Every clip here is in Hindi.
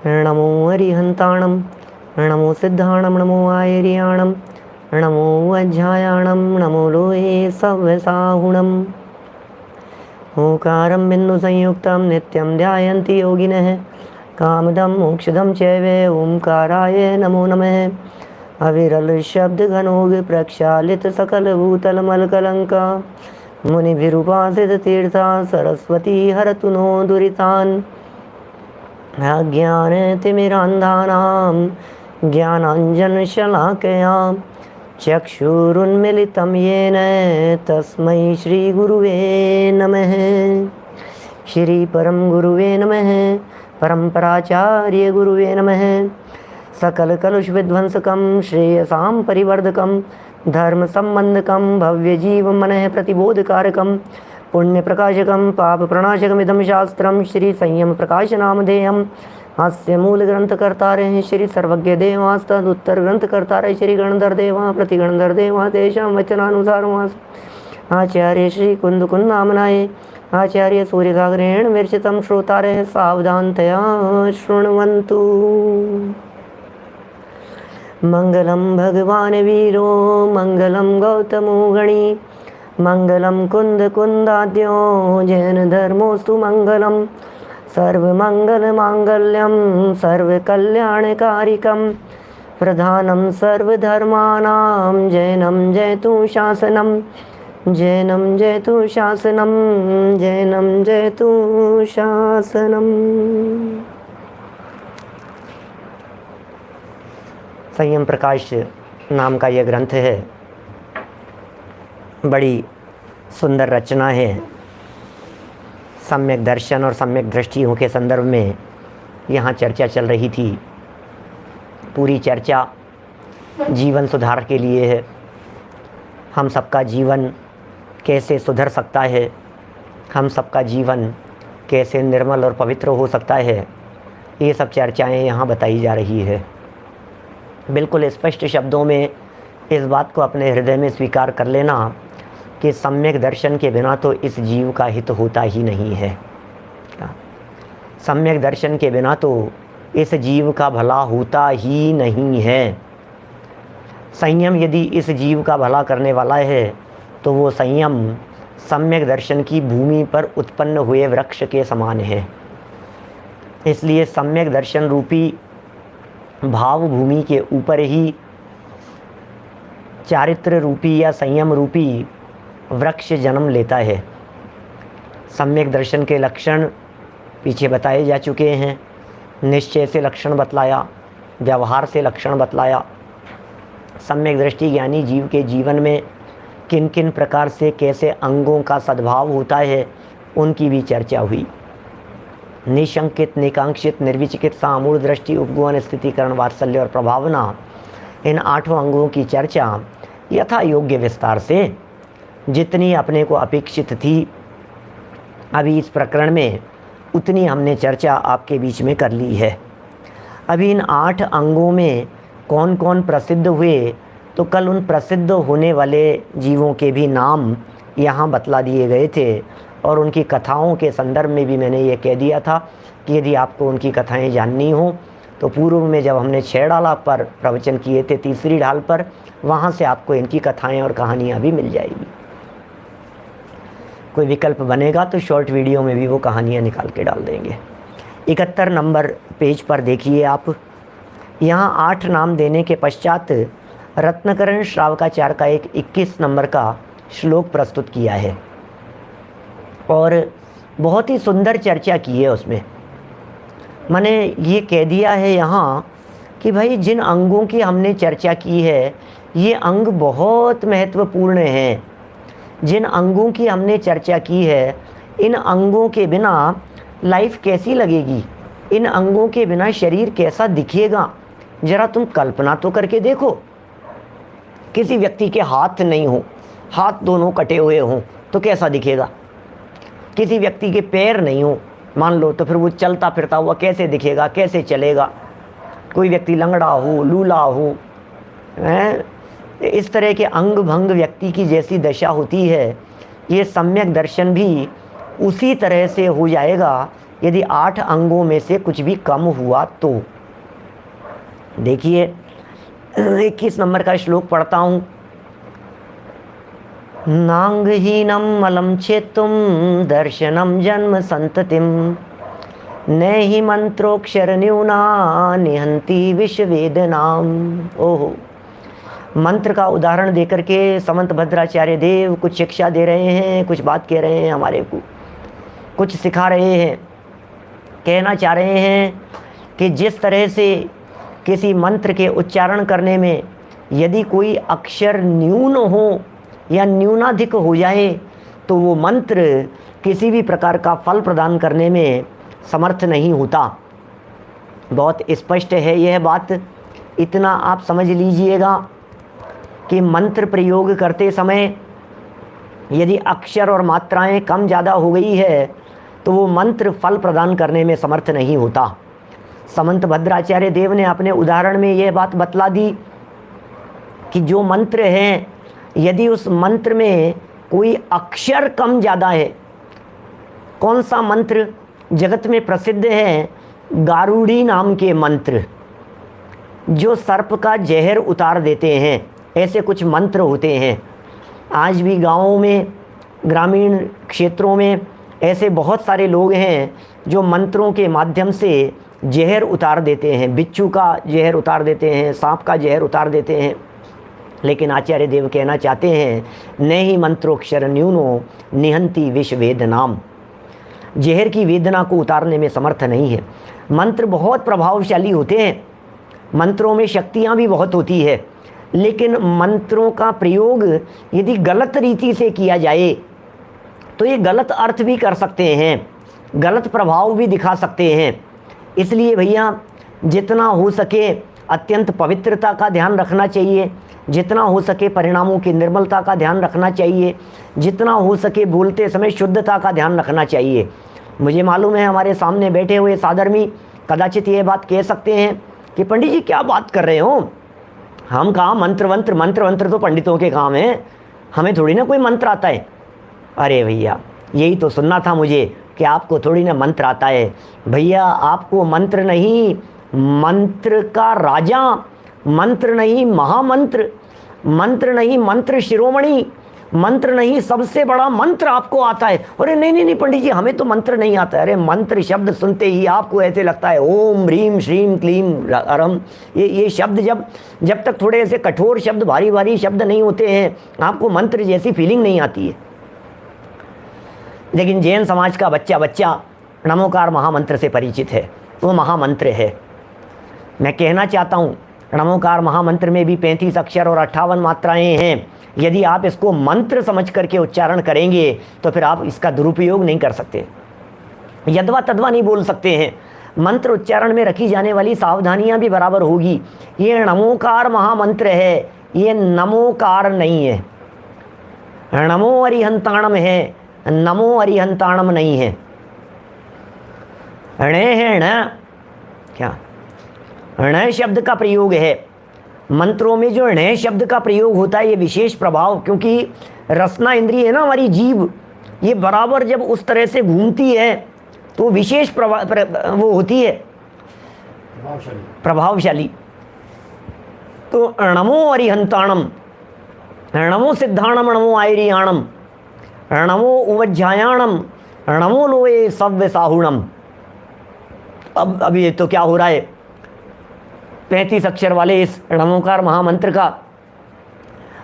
नमो अरिहंताणं नमो सिद्धाणं नमो आयर्याणं नमो अज्झायाणं नमो लोहे सव्यसाहुणम्। ओंकारं बिन्दुसंयुक्तं नित्यं ध्यायन्ति योगिनः कामदं मोक्षदं चैव ओंकाराय नमो नमः। अविरल शब्द घनोग प्रक्षालित सकल भूतल मलकलंका मुनिभिरुपासित तीर्था सरस्वती हरतु नो दुरितान्। अज्ञानतिमिरान्धानां ज्ञानाञ्जनशलाकया चक्षुरुन्मिलितं येन तस्मै श्रीगुरुवे नमः। श्री परम गुरुवे नमः। परम्पराचार्य गुरुवे नमः। सकल कलुष विध्वंसकं श्रेयसां परिवर्धकं धर्म संबंधकं भव्य जीव मनः प्रतिबोधकारकं पुण्य प्रकाशकं पाप प्रणाशकमिदं शास्त्रं श्री संयम प्रकाश नामधेयम्। अस्य मूल ग्रंथकर्तारः श्री सर्वज्ञ देवास्तद उत्तर ग्रंथकर्तारः श्री गणधर देवा प्रतिगणधर देवा तेषां वचनानुसारम् आचार्य श्री कुंद नामनाय आचार्य सूर्यसागरेण विरचितं श्रोतारः सावधानतया शृण्वन्तु। मंगलम भगवान वीरो मंगलम गौतमो गणी मंगलम कुंद कुंदाद्यो जैन धर्मोस्तु मंगलम सर्वमंगल मांगल्यम सर्वकल्याणकारिकम प्रधानम सर्वधर्मानां जैनम जयतु शासनम जैनम जयतु शासनम जैनम जयतु शासनम। संयम प्रकाश नाम का यह ग्रंथ है। बड़ी सुंदर रचना है। सम्यक दर्शन और सम्यक दृष्टियों के संदर्भ में यहाँ चर्चा चल रही थी। पूरी चर्चा जीवन सुधार के लिए है। हम सबका जीवन कैसे सुधर सकता है, हम सबका जीवन कैसे निर्मल और पवित्र हो सकता है, ये सब चर्चाएं यहाँ बताई जा रही है। बिल्कुल स्पष्ट शब्दों में इस बात को अपने हृदय में स्वीकार कर लेना कि सम्यक दर्शन के बिना तो इस जीव का हित होता ही नहीं है। सम्यक दर्शन के बिना तो इस जीव का भला होता ही नहीं है। संयम यदि इस जीव का भला करने वाला है तो वो संयम सम्यक दर्शन की भूमि पर उत्पन्न हुए वृक्ष के समान है। इसलिए सम्यक दर्शन रूपी भाव भूमि के ऊपर ही चारित्र रूपी या संयम रूपी वृक्ष जन्म लेता है। सम्यक दर्शन के लक्षण पीछे बताए जा चुके हैं। निश्चय से लक्षण बतलाया, व्यवहार से लक्षण बतलाया। सम्यक दृष्टि ज्ञानी जीव के जीवन में किन किन प्रकार से कैसे अंगों का सद्भाव होता है उनकी भी चर्चा हुई। निशंकित, निकांक्षित, निर्विचकित, सामूढ़ दृष्टि, उपगुण, स्थितिकरण, वात्सल्य और प्रभावना, इन 8 अंगों की चर्चा यथा योग्य विस्तार से जितनी अपने को अपेक्षित थी अभी इस प्रकरण में उतनी हमने चर्चा आपके बीच में कर ली है। अभी इन 8 अंगों में कौन कौन प्रसिद्ध हुए, तो कल उन प्रसिद्ध होने वाले जीवों के भी नाम यहाँ बतला दिए गए थे और उनकी कथाओं के संदर्भ में भी मैंने ये कह दिया था कि यदि आपको उनकी कथाएं जाननी हो तो पूर्व में जब हमने 6 डाला पर प्रवचन किए थे, तीसरी ढाल पर, वहाँ से आपको इनकी कथाएं और कहानियाँ भी मिल जाएगी। कोई विकल्प बनेगा तो शॉर्ट वीडियो में भी वो कहानियाँ निकाल के डाल देंगे। 71 नंबर पेज पर देखिए आप। यहाँ 8 नाम देने के पश्चात रत्नकरण श्रावकाचार्य का एक 21 नंबर का श्लोक प्रस्तुत किया है और बहुत ही सुंदर चर्चा की है उसमें। मैंने ये कह दिया है यहाँ कि भाई जिन अंगों की हमने चर्चा की है ये अंग बहुत महत्वपूर्ण हैं। जिन अंगों की हमने चर्चा की है इन अंगों के बिना लाइफ कैसी लगेगी, इन अंगों के बिना शरीर कैसा दिखेगा, ज़रा तुम कल्पना तो करके देखो। किसी व्यक्ति के हाथ नहीं हो, हाथ दोनों कटे हुए हों तो कैसा दिखेगा। किसी व्यक्ति के पैर नहीं हो मान लो तो फिर वो चलता फिरता हुआ कैसे दिखेगा, कैसे चलेगा। कोई व्यक्ति लंगड़ा हो, लूला हो, इस तरह के अंग भंग व्यक्ति की जैसी दशा होती है, ये सम्यक दर्शन भी उसी तरह से हो जाएगा यदि 8 अंगों में से कुछ भी कम हुआ तो। देखिए 21 नंबर का श्लोक पढ़ता हूँ। नांगहीनम मलम छेतुम दर्शनम जन्म संततिम नहि मंत्रोक्षर न्यूना निहंती विश्व वेदनाम। ओहो, मंत्र का उदाहरण देकर के समंत भद्राचार्य देव कुछ शिक्षा दे रहे हैं, कुछ बात कह रहे हैं, हमारे को कुछ सिखा रहे हैं। कहना चाह रहे हैं कि जिस तरह से किसी मंत्र के उच्चारण करने में यदि कोई अक्षर न्यून हो या न्यूनाधिक हो जाए तो वो मंत्र किसी भी प्रकार का फल प्रदान करने में समर्थ नहीं होता। बहुत स्पष्ट है यह बात। इतना आप समझ लीजिएगा कि मंत्र प्रयोग करते समय यदि अक्षर और मात्राएं कम ज़्यादा हो गई है तो वो मंत्र फल प्रदान करने में समर्थ नहीं होता। समंत भद्राचार्य देव ने अपने उदाहरण में यह बात बतला दी कि जो मंत्र हैं, यदि उस मंत्र में कोई अक्षर कम ज़्यादा है, कौन सा मंत्र जगत में प्रसिद्ध है? गारुड़ी नाम के मंत्र जो सर्प का जहर उतार देते हैं, ऐसे कुछ मंत्र होते हैं। आज भी गाँवों में, ग्रामीण क्षेत्रों में ऐसे बहुत सारे लोग हैं जो मंत्रों के माध्यम से जहर उतार देते हैं। बिच्छू का जहर उतार देते हैं, सांप का जहर उतार देते हैं। लेकिन आचार्य देव कहना चाहते हैं, नहीं मंत्रोक्षर न्यूनो निहंती विष वेदनाम। जहर की वेदना को उतारने में समर्थ नहीं है। मंत्र बहुत प्रभावशाली होते हैं, मंत्रों में शक्तियाँ भी बहुत होती है, लेकिन मंत्रों का प्रयोग यदि गलत रीति से किया जाए तो ये गलत अर्थ भी कर सकते हैं, गलत प्रभाव भी दिखा सकते हैं। इसलिए भैया जितना हो सके अत्यंत पवित्रता का ध्यान रखना चाहिए, जितना हो सके परिणामों की निर्मलता का ध्यान रखना चाहिए, जितना हो सके बोलते समय शुद्धता का ध्यान रखना चाहिए। मुझे मालूम है हमारे सामने बैठे हुए साधर्मी कदाचित ये बात कह सकते हैं कि पंडित जी क्या बात कर रहे हो, हम कहाँ मंत्र तो पंडितों के काम है, हमें थोड़ी ना कोई मंत्र आता है। अरे भैया यही तो सुनना था मुझे कि आपको थोड़ी ना मंत्र आता है। भैया आपको मंत्र नहीं, मंत्र का राजा, मंत्र नहीं महामंत्र, मंत्र नहीं मंत्र शिरोमणि, मंत्र नहीं सबसे बड़ा मंत्र आपको आता है। अरे नहीं पंडित जी हमें तो मंत्र नहीं आता है। अरे मंत्र शब्द सुनते ही आपको ऐसे लगता है ओम ह्रीम श्रीम क्लीम अरम। ये शब्द जब तक थोड़े ऐसे कठोर शब्द, भारी शब्द नहीं होते हैं, आपको मंत्र जैसी फीलिंग नहीं आती है। लेकिन जैन समाज का बच्चा नमोकार महामंत्र से परिचित है, वो महामंत्र है। मैं कहना चाहता हूँ नमोकार महामंत्र में भी 35 अक्षर और 58 मात्राएं हैं। यदि आप इसको मंत्र समझ करके उच्चारण करेंगे तो फिर आप इसका दुरुपयोग नहीं कर सकते, यदवा तदवा नहीं बोल सकते हैं। मंत्र उच्चारण में रखी जाने वाली सावधानियां भी बराबर होगी। ये नमोकार महामंत्र है, ये नमोकार नहीं है। नमो अरिहंताणम है, नमो अरिहंताणम नहीं है। ण है न, क्या ण शब्द का प्रयोग है मंत्रों में। जो ण शब्द का प्रयोग होता है ये विशेष प्रभाव, क्योंकि रसना इंद्रिय है ना हमारी जीभ, ये बराबर जब उस तरह से घूमती है तो विशेष वो होती है प्रभावशाली। तो नमो अरिहंताणम, नमो सिद्धाणम, नमो आयरियाणम, नमो उवज्जायाणम, नमो लोए सव्य साहुणम। अब ये तो क्या हो रहा है, 35 अक्षर वाले इस नमोकार महामंत्र का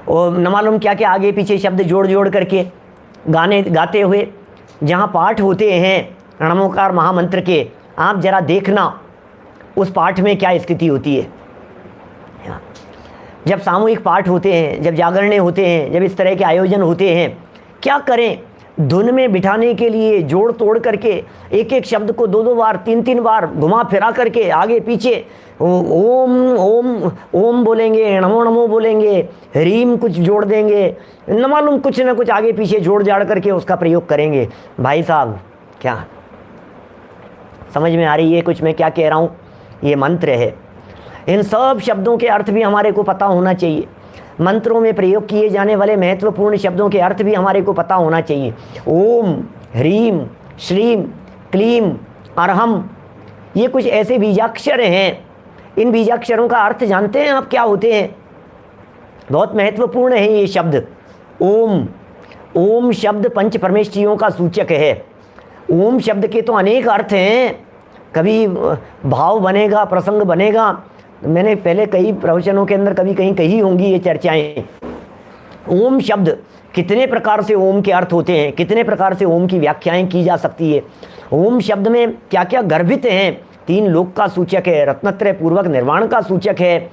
और न मालूम क्या क्या आगे पीछे शब्द जोड़ करके गाते हुए जहाँ पाठ होते हैं नमोकार महामंत्र के, आप जरा देखना उस पाठ में क्या स्थिति होती है। जब सामूहिक पाठ होते हैं, जब जागरणे होते हैं, जब इस तरह के आयोजन होते हैं, क्या करें, धुन में बिठाने के लिए जोड़ तोड़ करके एक एक शब्द को 2-2 बार 3-3 बार घुमा फिरा करके आगे पीछे ओम ओम ओम बोलेंगे, नमो नमो बोलेंगे, ह्रीम कुछ जोड़ देंगे, न मालूम कुछ न कुछ आगे पीछे जोड़ जाड़ करके उसका प्रयोग करेंगे। भाई साहब क्या समझ में आ रही है कुछ मैं क्या कह रहा हूँ? ये मंत्र है, इन सब शब्दों के अर्थ भी हमारे को पता होना चाहिए। मंत्रों में प्रयोग किए जाने वाले महत्वपूर्ण शब्दों के अर्थ भी हमारे को पता होना चाहिए। ओम ह्रीम श्रीम क्लीम अरहम, ये कुछ ऐसे बीजाक्षर हैं। इन बीजाक्षरों का अर्थ जानते हैं आप क्या होते हैं? बहुत महत्वपूर्ण है ये शब्द ओम। ओम शब्द पंच परमेष्ठियों का सूचक है। ओम शब्द के तो अनेक अर्थ हैं, कभी भाव बनेगा, प्रसंग बनेगा। मैंने पहले कई प्रवचनों के अंदर कभी कहीं कही होंगी ये चर्चाएं। ओम शब्द कितने प्रकार से ओम के अर्थ होते हैं, कितने प्रकार से ओम की व्याख्याएं की जा सकती है। ओम शब्द में क्या क्या गर्भित हैं? 3 लोक का सूचक है, रत्नत्रय पूर्वक निर्वाण का सूचक है,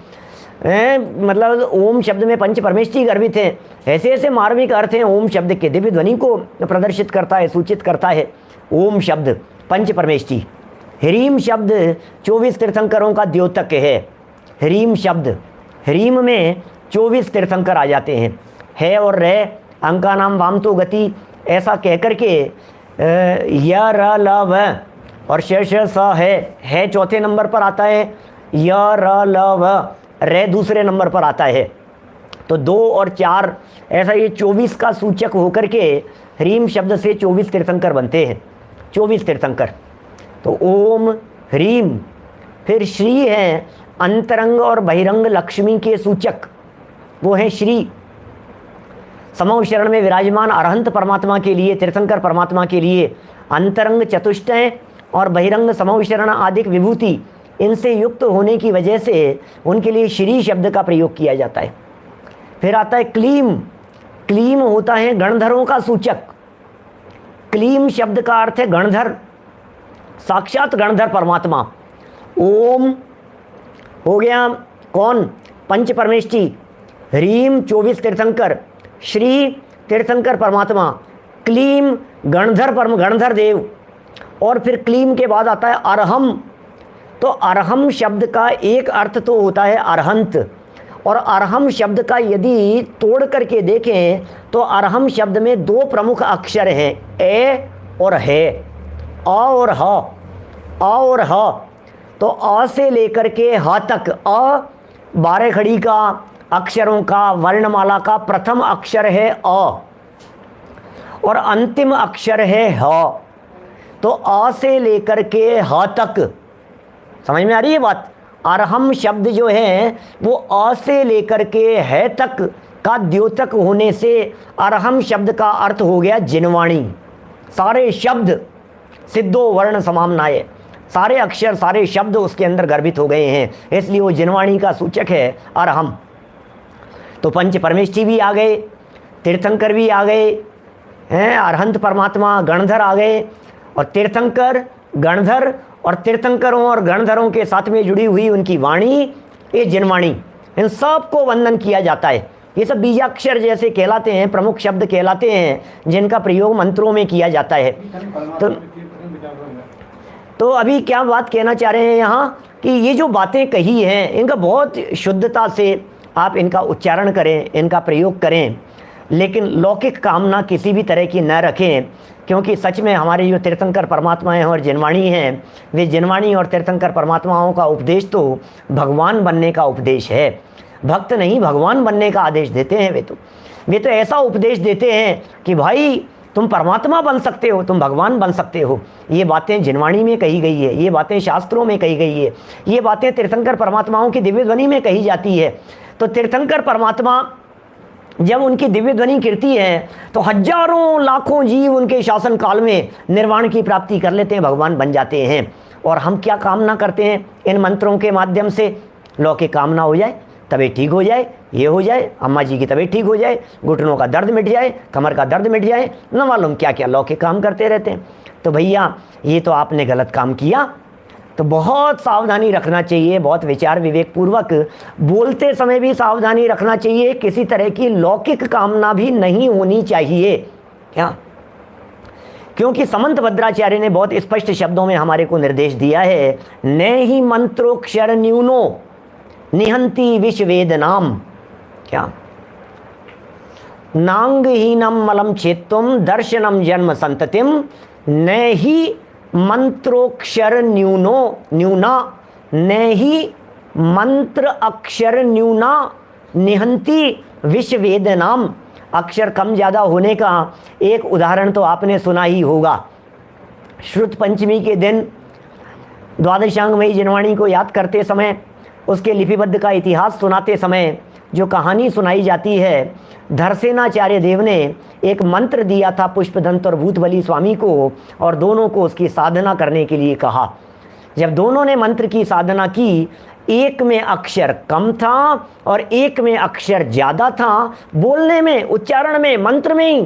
मतलब ओम शब्द में पंच परमेष्ठी गर्भित हैं। ऐसे ऐसे मार्मिक अर्थ हैं ओम शब्द के, दिव्य ध्वनि को प्रदर्शित करता है, सूचित करता है ओम शब्द पंच परमेष्ठी। ह्रीम शब्द 24 तीर्थंकरों का द्योतक है। ह्रीम शब्द, ह्रीम में 24 तीर्थंकर आ जाते हैं। है और रे अंका नाम वाम तो गति, ऐसा कहकर के य र ल व और शेष स है चौथे नंबर पर आता है, य र ल व, रे दूसरे नंबर पर आता है। तो 2 और 4 ऐसा ये 24 का सूचक होकर के ह्रीम शब्द से 24 तीर्थंकर बनते हैं। 24 तीर्थंकर। तो ओम ह्रीम। फिर श्री है अंतरंग और बहिरंग लक्ष्मी के सूचक, वो हैं श्री। समूह शरण में विराजमान अरहंत परमात्मा के लिए, तीर्थंकर परमात्मा के लिए अंतरंग चतुष्टय और बहिरंग समूह शरण आदि विभूति, इनसे युक्त होने की वजह से उनके लिए श्री शब्द का प्रयोग किया जाता है। फिर आता है क्लीम। क्लीम होता है गणधरों का सूचक। क्लीम शब्द का अर्थ है गणधर, साक्षात गणधर परमात्मा। ओम हो गया कौन? पंच परमेष्ठी। ह्रीम 24 तीर्थंकर, श्री तीर्थंकर परमात्मा, क्लीम गणधर देव। और फिर क्लीम के बाद आता है अरहम। तो अरहम शब्द का एक अर्थ तो होता है अरहंत, और अरहम शब्द का यदि तोड़ करके देखें तो अरहम शब्द में 2 प्रमुख अक्षर हैं, ए और है, अ और ह। अ और ह, तो अ से लेकर के ह तक, अ 12 खड़ी का अक्षरों का वर्णमाला का प्रथम अक्षर है अ, और अंतिम अक्षर है ह। तो अ से लेकर के ह तक, समझ में आ रही है बात? अरहम शब्द जो है वो अ से लेकर के है तक का द्योतक होने से अरहम शब्द का अर्थ हो गया जिनवाणी। सारे शब्द सिद्धो वर्ण समामनाए, सारे अक्षर सारे शब्द उसके अंदर गर्भित हो गए हैं, इसलिए वो जिनवाणी का सूचक है अरहम। तो पंच परमेष्ठी भी आ गए, तीर्थंकर भी आ गए हैं, अरहंत परमात्मा गणधर आ गए, और तीर्थंकर गणधर और तीर्थंकरों और गणधरों के साथ में जुड़ी हुई उनकी वाणी, ये जिनवाणी, इन सब को वंदन किया जाता है। ये सब बीजाक्षर जैसे कहलाते हैं, प्रमुख शब्द कहलाते हैं, जिनका प्रयोग मंत्रों में किया जाता है। तो अभी क्या बात कहना चाह रहे हैं यहाँ कि ये जो बातें कही हैं इनका बहुत शुद्धता से आप इनका उच्चारण करें, इनका प्रयोग करें, लेकिन लौकिक कामना किसी भी तरह की न रखें, क्योंकि सच में हमारे जो तीर्थंकर परमात्मा हैं और जिनवाणी हैं, वे जिनवाणी और तीर्थंकर परमात्माओं का उपदेश तो भगवान बनने का उपदेश है, भक्त नहीं भगवान बनने का आदेश देते हैं। वे तो ऐसा उपदेश देते हैं कि भाई तुम परमात्मा बन सकते हो, तुम भगवान बन सकते हो। ये बातें जिनवाणी में कही गई है, ये बातें शास्त्रों में कही गई है, ये बातें तीर्थंकर परमात्माओं की दिव्य ध्वनि में कही जाती है। तो तीर्थंकर परमात्मा जब उनकी दिव्य ध्वनि कीर्ति है तो हजारों लाखों जीव उनके शासन काल में निर्वाण की प्राप्ति कर लेते हैं, भगवान बन जाते हैं। और हम क्या कामना करते हैं इन मंत्रों के माध्यम से? लौकिक कामना हो जाए, तबीयत ठीक हो जाए, ये हो जाए, अम्मा जी की तबीयत ठीक हो जाए, घुटनों का दर्द मिट जाए, कमर का दर्द मिट जाए, न मालूम क्या क्या लौकिक काम करते रहते हैं। तो भैया ये तो आपने गलत काम किया। तो बहुत सावधानी रखना चाहिए, बहुत विचार विवेक पूर्वक बोलते समय भी सावधानी रखना चाहिए, किसी तरह की लौकिक कामना भी नहीं होनी चाहिए। क्या? क्योंकि समंत भद्राचार्य ने बहुत स्पष्ट शब्दों में हमारे को निर्देश दिया है, न ही मंत्रोक्षर न्यूनो निहंती विश्वेद नाम। क्या? नांगहीनम मलम छेत्तुम दर्शनम जन्म संततिम, न ही मंत्रोक्षर न्यूना, न ही मंत्र अक्षर न्यूना निहंती विश्ववेद नाम। अक्षर कम ज़्यादा होने का एक उदाहरण तो आपने सुना ही होगा। श्रुत पंचमी के दिन द्वादशांगमयी जिनवाणी को याद करते समय, उसके लिपिबद्ध का इतिहास सुनाते समय जो कहानी सुनाई जाती है, धरसेनाचार्य देव ने एक मंत्र दिया था पुष्पदंत और भूतबली स्वामी को, और दोनों को उसकी साधना करने के लिए कहा। जब दोनों ने मंत्र की साधना की, एक में अक्षर कम था और एक में अक्षर ज़्यादा था, बोलने में, उच्चारण में, मंत्र में ही,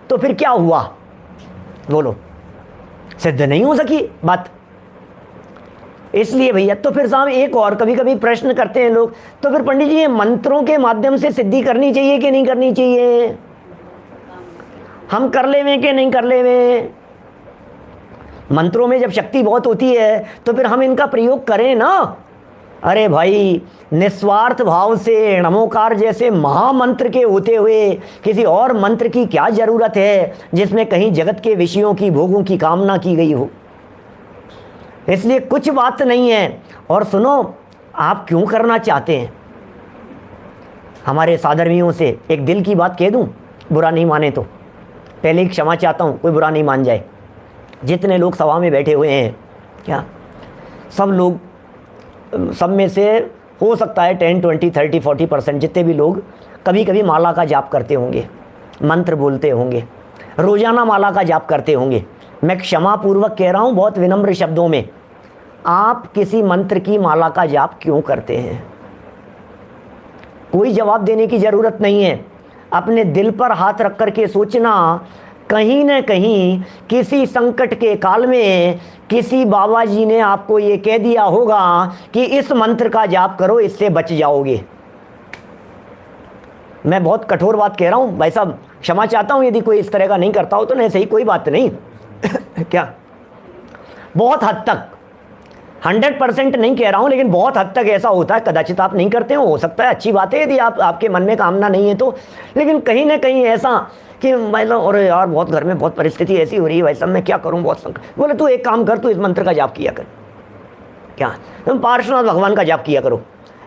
तो फिर क्या हुआ? बोलो, सिद्ध नहीं हो सकी बात। इसलिए भैया, तो फिर साहब एक और कभी कभी प्रश्न करते हैं लोग, तो फिर पंडित जी ये मंत्रों के माध्यम से सिद्धि करनी चाहिए कि नहीं करनी चाहिए? हम कर लेवें कि नहीं कर लेवें? मंत्रों में जब शक्ति बहुत होती है तो फिर हम इनका प्रयोग करें ना। अरे भाई, निस्वार्थ भाव से नमोकार जैसे महामंत्र के होते हुए किसी और मंत्र की क्या जरूरत है जिसमें कहीं जगत के विषयों की, भोगों की कामना की गई हो? इसलिए कुछ बात नहीं है। और सुनो, आप क्यों करना चाहते हैं? हमारे साधर्मियों से एक दिल की बात कह दूं, बुरा नहीं माने तो। पहले ही क्षमा चाहता हूं, कोई बुरा नहीं मान जाए। जितने लोग सभा में बैठे हुए हैं, क्या सब लोग, सब में से हो सकता है 10, 20, 30, 40% जितने भी लोग कभी कभी माला का जाप करते होंगे, मंत्र बोलते होंगे, रोजाना माला का जाप करते होंगे। मैं क्षमा पूर्वक कह रहा हूं, बहुत विनम्र शब्दों में, आप किसी मंत्र की माला का जाप क्यों करते हैं? कोई जवाब देने की जरूरत नहीं है। अपने दिल पर हाथ रख कर के सोचना, कहीं न कहीं किसी संकट के काल में किसी बाबा जी ने आपको ये कह दिया होगा कि इस मंत्र का जाप करो, इससे बच जाओगे। मैं बहुत कठोर बात कह रहा हूं भाई साहब, क्षमा चाहता हूं यदि कोई इस तरह का नहीं करता हो तो। नहीं, सही, कोई बात नहीं। क्या, बहुत हद तक, 100% नहीं कह रहा हूं, लेकिन बहुत हद तक ऐसा होता है। कदाचित आप नहीं करते हो सकता है, अच्छी बात है यदि आपके मन में कामना नहीं है तो। लेकिन कहीं ना कहीं ऐसा कि मतलब, और यार बहुत घर में बहुत परिस्थिति ऐसी हो रही है भाई साहब, मैं क्या करूं, बहुत संकट। बोले तू एक काम कर, तू इस मंत्र का जाप किया कर। क्या, तुम पार्श्वनाथ भगवान का जाप किया करो।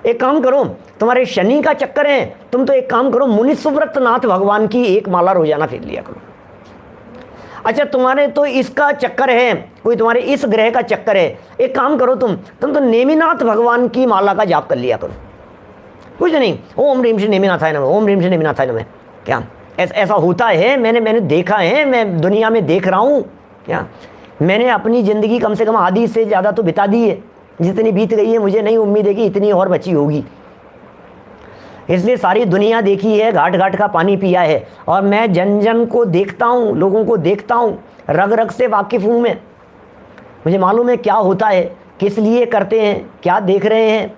एक काम करो, तुम्हारे शनि का चक्कर है, तुम तो एक काम करो, मुनि सुव्रतनाथ भगवान की एक माला रोजाना फेर लिया करो। अच्छा, तुम्हारे तो इसका चक्कर है, कोई तुम्हारे इस ग्रह का चक्कर है, एक काम करो, तुम तो नेमिनाथ भगवान की माला का जाप कर लिया करो। कुछ नहीं, ओम ह्रीम श्री नेमिनाथाय नमः, ओम ह्रीम श्री नेमिनाथाय नमः। क्या ऐसा होता है? मैंने देखा है, मैं दुनिया में देख रहा हूँ। क्या, मैंने अपनी ज़िंदगी कम से कम आधी से ज़्यादा तो बिता दी है। जितनी बीत गई है मुझे नहीं उम्मीद है कि इतनी और बची होगी। इसलिए सारी दुनिया देखी है, घाट घाट का पानी पिया है, और मैं जन जन को देखता हूँ, लोगों को देखता हूँ, रग रग से वाकिफ़ हूँ मैं। मुझे मालूम है क्या होता है, किस लिए करते हैं, क्या देख रहे हैं।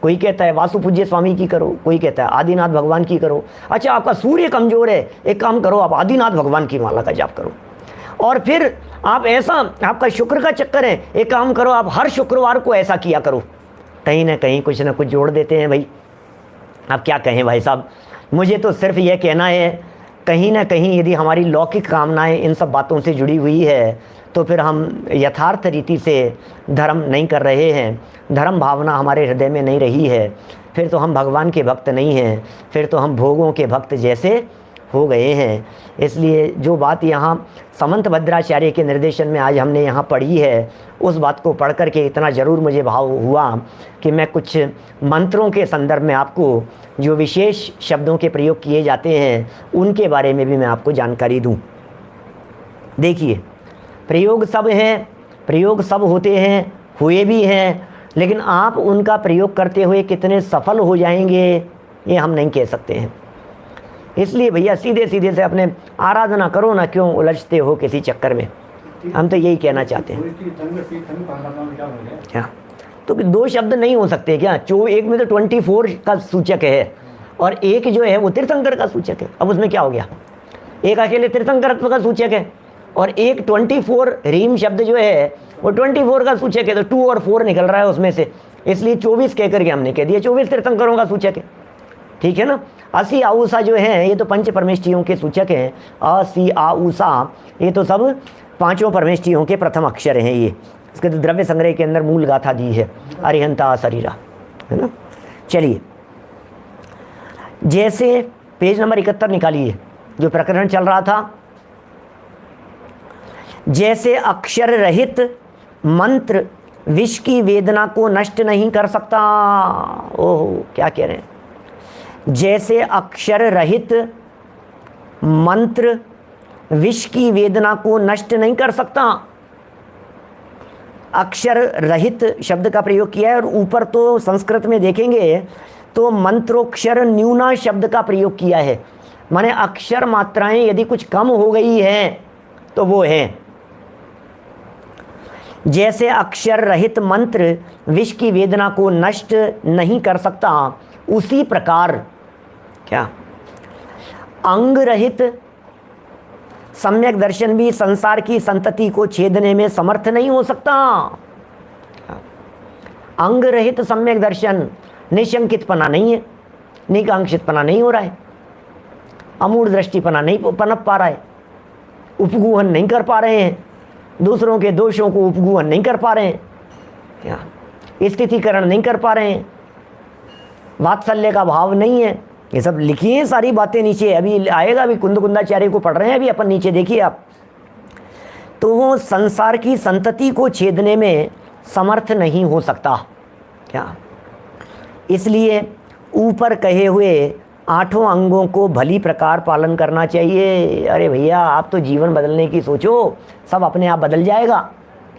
कोई कहता है वासु पूज्य स्वामी की करो, कोई कहता है आदिनाथ भगवान की करो। अच्छा, आपका सूर्य कमज़ोर है, एक काम करो, आप आदिनाथ भगवान की माला का जाप करो। और फिर आप ऐसा, आपका शुक्र का चक्कर है, एक काम करो, आप हर शुक्रवार को ऐसा किया करो। कहीं ना कहीं कुछ ना कुछ जोड़ देते हैं भाई। आप क्या कहें भाई साहब, मुझे तो सिर्फ यह कहना है, कहीं ना कहीं यदि हमारी लौकिक कामनाएं इन सब बातों से जुड़ी हुई है तो फिर हम यथार्थ रीति से धर्म नहीं कर रहे हैं, धर्म भावना हमारे हृदय में नहीं रही है, फिर तो हम भगवान के भक्त नहीं हैं, फिर तो हम भोगों के भक्त जैसे हो गए हैं। इसलिए जो बात यहाँ समंत भद्राचार्य के निर्देशन में आज हमने यहाँ पढ़ी है, उस बात को पढ़ कर के इतना ज़रूर मुझे भाव हुआ कि मैं कुछ मंत्रों के संदर्भ में आपको जो विशेष शब्दों के प्रयोग किए जाते हैं उनके बारे में भी मैं आपको जानकारी दूं। देखिए, प्रयोग सब हैं, प्रयोग सब होते हैं, हुए भी हैं, लेकिन आप उनका प्रयोग करते हुए कितने सफल हो जाएंगे ये हम नहीं कह सकते हैं। इसलिए भैया सीधे सीधे से अपने आराधना करो ना, क्यों उलझते हो किसी चक्कर में। हम तो यही कहना चाहते हैं। क्या, तो दो शब्द नहीं हो सकते क्या? एक में तो 24 का सूचक है और एक जो है वो तीर्थंकर का सूचक है। अब उसमें क्या हो गया? एक अकेले तीर्थंकरत्व का सूचक है और एक 24 रीम शब्द जो है वो 24 का सूचक है, तो 2 और 4 निकल रहा है उसमें से, इसलिए 24 कह करके हमने कह दिया 24 तीर्थंकरों का सूचक है। ठीक है ना। असी आऊसा जो है ये तो पंच परमेष्ठियों के सूचक हैं। असी आऊसा ये तो सब पांचों परमेष्ठियों के प्रथम अक्षर हैं। ये इसके तो द्रव्य संग्रह के अंदर मूल गाथा दी है, अरिहंता शरीरा, है ना। चलिए, जैसे पेज नंबर 71 निकालिए, जो प्रकरण चल रहा था, जैसे अक्षर रहित मंत्र विष की वेदना को नष्ट नहीं कर सकता। ओहो, क्या कह रहे हैं। जैसे अक्षर रहित मंत्र विष की वेदना को नष्ट नहीं कर सकता। अक्षर रहित शब्द का प्रयोग किया है, और ऊपर तो संस्कृत में देखेंगे तो मंत्रोक्षर न्यूना शब्द का प्रयोग किया है, माने अक्षर मात्राएं यदि कुछ कम हो गई हैं तो वो है। जैसे अक्षर रहित मंत्र विष की वेदना को नष्ट नहीं कर सकता, उसी प्रकार क्या अंग रहित सम्यक दर्शन भी संसार की संतति को छेदने में समर्थ नहीं हो सकता। अंग रहित सम्यक दर्शन, निशंकितपना नहीं है, निकांक्षितपना नहीं हो रहा है, अमूढ़ दृष्टिपना नहीं पनप पा रहा है, उपगूहन नहीं कर पा रहे हैं, दूसरों के दोषों को उपगूहन नहीं कर पा रहे हैं, क्या स्थितिकरण नहीं कर पा रहे हैं, वात्सल्य का भाव नहीं है। ये सब लिखी है सारी बातें नीचे, अभी आएगा, अभी कुंदकुंदाचार्य को पढ़ रहे हैं अभी अपन, नीचे देखिए आप। तो वो संसार की संतति को छेदने में समर्थ नहीं हो सकता क्या, इसलिए ऊपर कहे हुए 8 अंगों को भली प्रकार पालन करना चाहिए। अरे भैया, आप तो जीवन बदलने की सोचो, सब अपने आप बदल जाएगा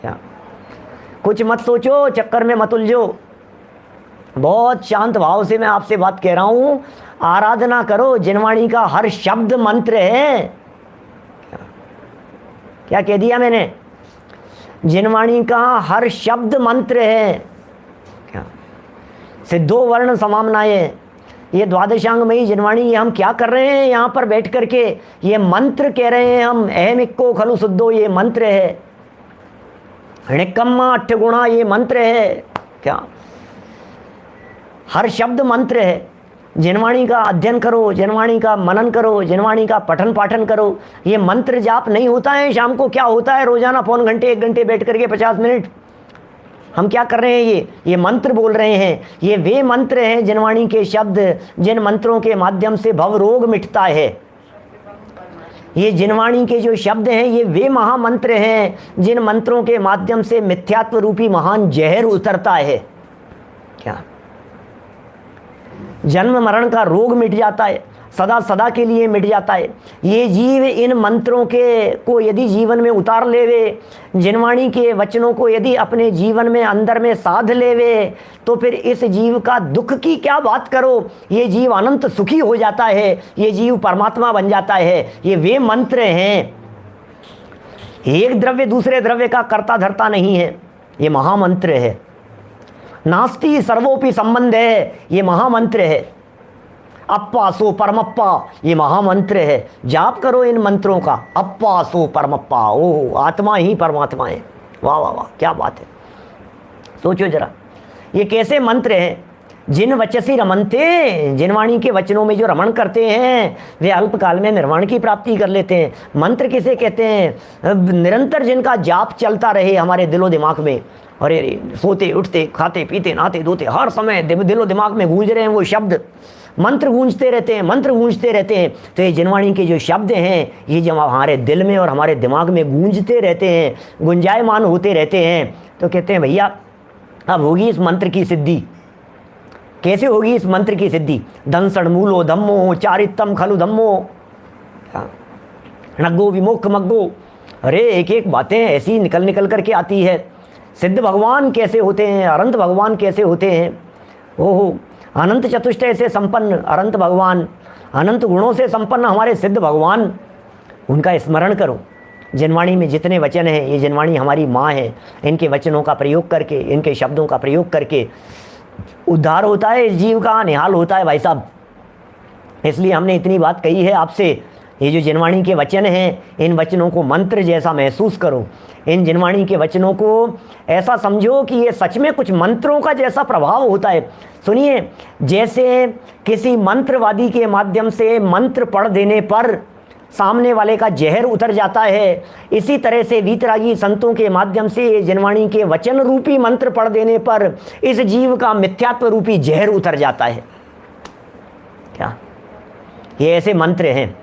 क्या। कुछ मत सोचो, चक्कर में मत उलझो, बहुत शांत भाव से मैं आपसे बात कह रहा हूँ। आराधना करो, जिनवाणी का हर शब्द मंत्र है। क्या कह दिया मैंने, जिनवाणी का हर शब्द मंत्र है क्या। सिद्धो वर्ण समामनाए, ये द्वादशांगमयी जिनवाणी, ये हम क्या कर रहे हैं यहाँ पर बैठ करके, ये मंत्र कह रहे हैं हम। अहम इक्को खलु शुद्धो, ये मंत्र है। णिकम्मा अट्ठ गुणा, ये मंत्र है क्या। हर शब्द मंत्र है। जिनवाणी का अध्ययन करो, जिनवाणी का मनन करो, जिनवाणी का पठन पाठन करो। ये मंत्र जाप नहीं होता है शाम को, क्या होता है रोजाना पौन घंटे 1 घंटे बैठ करके 50 मिनट हम क्या कर रहे हैं, ये मंत्र बोल रहे हैं। ये वे मंत्र हैं जिनवाणी के शब्द, जिन मंत्रों के माध्यम से भव रोग मिटता है। ये जिनवाणी के जो शब्द हैं, ये वे महामंत्र हैं जिन मंत्रों के माध्यम से मिथ्यात्व रूपी महान जहर उतरता है क्या। जन्म मरण का रोग मिट जाता है, सदा सदा के लिए मिट जाता है। ये जीव इन मंत्रों के को यदि जीवन में उतार लेवे, जिनवाणी के वचनों को यदि अपने जीवन में अंदर में साध लेवे, तो फिर इस जीव का दुख की क्या बात करो। ये जीव अनंत सुखी हो जाता है, ये जीव परमात्मा बन जाता है। ये वे मंत्र हैं। एक द्रव्य दूसरे द्रव्य का कर्ता धर्ता नहीं है, ये महामंत्र है। नास्ति सर्वोपि संबंध है, ये महामंत्र है। अप्पा सो परमप्पा, ये महामंत्र है। जाप करो इन मंत्रों का, अप्पा सो परमप्पा, ओ आत्मा ही परमात्मा है। वाह वाह वाह, क्या बात है। सोचो जरा, ये कैसे मंत्र हैं। जिन वचसी रमनते, जिनवाणी के वचनों में जो रमण करते हैं वे अल्पकाल में निर्वाण की प्राप्ति कर लेते हैं। मंत्र किसे कहते हैं, निरंतर जिनका जाप चलता रहे हमारे दिलो दिमाग में। अरे सोते उठते खाते पीते नहाते धोते हर समय दिलो दिमाग में गूंज रहे हैं वो शब्द, मंत्र गूंजते रहते हैं, मंत्र गूंजते रहते हैं। तो ये जिनवाणी के जो शब्द हैं, ये जब हमारे दिल में और हमारे दिमाग में गूंजते रहते हैं, गुंजायमान होते रहते हैं, तो कहते हैं भैया अब होगी इस मंत्र की सिद्धि। कैसे होगी इस मंत्र की सिद्धि। धनसण मूलो धम्मो चारितम खलु धम्मो, नग्गो विमोख मग्गो। अरे एक एक बातें ऐसी निकल निकल करके आती है। सिद्ध भगवान कैसे होते हैं, अनंत भगवान कैसे होते हैं। ओहो, अनंत चतुष्टय से संपन्न अनंत भगवान, अनंत गुणों से संपन्न हमारे सिद्ध भगवान, उनका स्मरण करो। जिनवाणी में जितने वचन हैं, ये जिनवाणी हमारी माँ है। इनके वचनों का प्रयोग करके, इनके शब्दों का प्रयोग करके उद्धार होता है, इस जीव का निहाल होता है भाई साहब। इसलिए हमने इतनी बात कही है आपसे। ये जो जिनवाणी के वचन हैं, इन वचनों को मंत्र जैसा महसूस करो। इन जिनवाणी के वचनों को ऐसा समझो कि ये सच में कुछ मंत्रों का जैसा प्रभाव होता है। सुनिए, जैसे किसी मंत्रवादी के माध्यम से मंत्र पढ़ देने पर सामने वाले का जहर उतर जाता है, इसी तरह से वीतरागी संतों के माध्यम से जिनवाणी के वचन रूपी मंत्र पढ़ देने पर इस जीव का मिथ्यात्व रूपी जहर उतर जाता है क्या। ये ऐसे मंत्र हैं।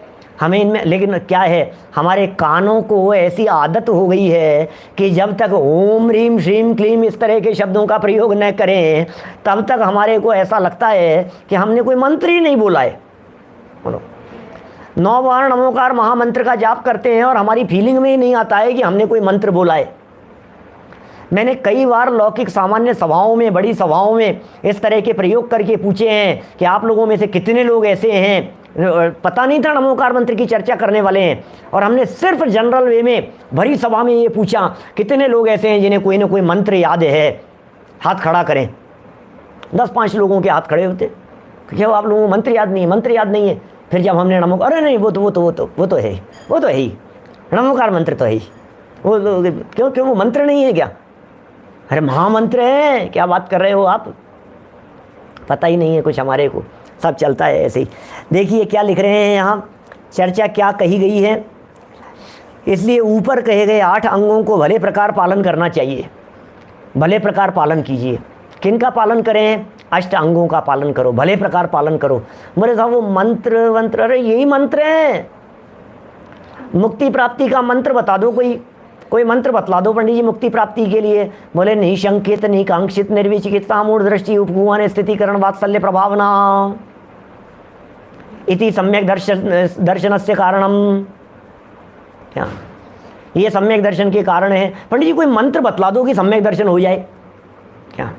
हमें इनमें, लेकिन क्या है, हमारे कानों को ऐसी आदत हो गई है कि जब तक ओम ह्रीम श्रीम क्लीम इस तरह के शब्दों का प्रयोग न करें तब तक हमारे को ऐसा लगता है कि हमने कोई मंत्र ही नहीं बोला है। बोलो, 9 बार नमोकार महामंत्र का जाप करते हैं और हमारी फीलिंग में ही नहीं आता है कि हमने कोई मंत्र बोला है। मैंने कई बार लौकिक सामान्य सभाओं में, बड़ी सभाओं में इस तरह के प्रयोग करके पूछे हैं कि आप लोगों में से कितने लोग ऐसे हैं, पता नहीं था नमोकार मंत्र की चर्चा करने वाले हैं, और हमने सिर्फ जनरल वे में भरी सभा में ये पूछा कितने लोग ऐसे हैं जिन्हें कोई ना कोई मंत्र याद है, हाथ खड़ा करें। 10-5 लोगों के हाथ खड़े होते, क्यों आप लोगों को मंत्र याद नहीं है, मंत्र याद नहीं है। फिर जब हमने नमोकार, अरे नहीं वो तो है ही, नमोकार मंत्र तो है ही, वो क्यों वो मंत्र नहीं है क्या? अरे महामंत्र है, क्या बात कर रहे हो आप, पता ही नहीं है कुछ हमारे को, सब चलता है ऐसे ही। देखिए क्या लिख रहे हैं यहाँ, चर्चा क्या कही गई है। इसलिए ऊपर कहे गए 8 अंगों को भले प्रकार पालन करना चाहिए, भले प्रकार पालन कीजिए। किन का पालन करें? 8 अंगों का पालन करो, भले प्रकार पालन करो। बोले साहब वो मंत्र, अरे यही मंत्र है, मुक्ति प्राप्ति का मंत्र बता दो, कोई मंत्र बतला दो पंडित जी मुक्ति प्राप्ति के लिए। बोले निशंकित निकांक्षित निर्विचिकित्सा मूढ़ दृष्टि उपगुण स्थितिकरण वात्सल्य प्रभावना इति सम्यक दर्शनस्य कारणम। क्या ये सम्यक दर्शन के कारण है? पंडित जी कोई मंत्र बतला दो कि सम्यक दर्शन हो जाए। क्या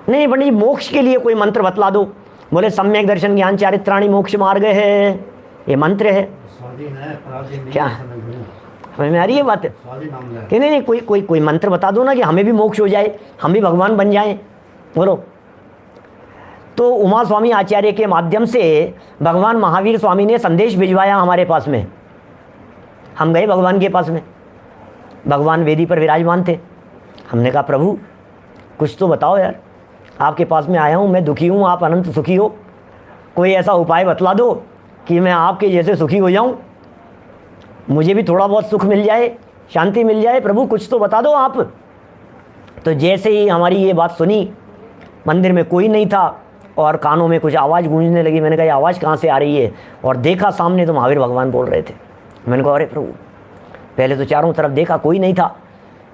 नहीं पंडित जी मोक्ष के लिए कोई मंत्र बतला दो। बोले सम्यक दर्शन ज्ञान चारित्राणि मोक्ष मार्ग है, ये मंत्र है। क्या समझ में आ रही है बात? कि नहीं कोई मंत्र बता दो ना कि हमें भी मोक्ष हो जाए, हम भी भगवान बन जाएं। बोलो। तो उमा स्वामी आचार्य के माध्यम से भगवान महावीर स्वामी ने संदेश भिजवाया हमारे पास में। हम गए भगवान के पास में, भगवान वेदी पर विराजमान थे। हमने कहा प्रभु कुछ तो बताओ यार, आपके पास में आया हूँ, मैं दुखी हूँ, आप अनंत सुखी हो, कोई ऐसा उपाय बतला दो कि मैं आपके जैसे सुखी हो जाऊँ, मुझे भी थोड़ा बहुत सुख मिल जाए, शांति मिल जाए, प्रभु कुछ तो बता दो आप। तो जैसे ही हमारी ये बात सुनी, मंदिर में कोई नहीं था और कानों में कुछ आवाज़ गूंजने लगी। मैंने कहा ये आवाज़ कहाँ से आ रही है? और देखा सामने तो महावीर भगवान बोल रहे थे। मैंने कहा अरे प्रभु, पहले तो चारों तरफ देखा कोई नहीं था,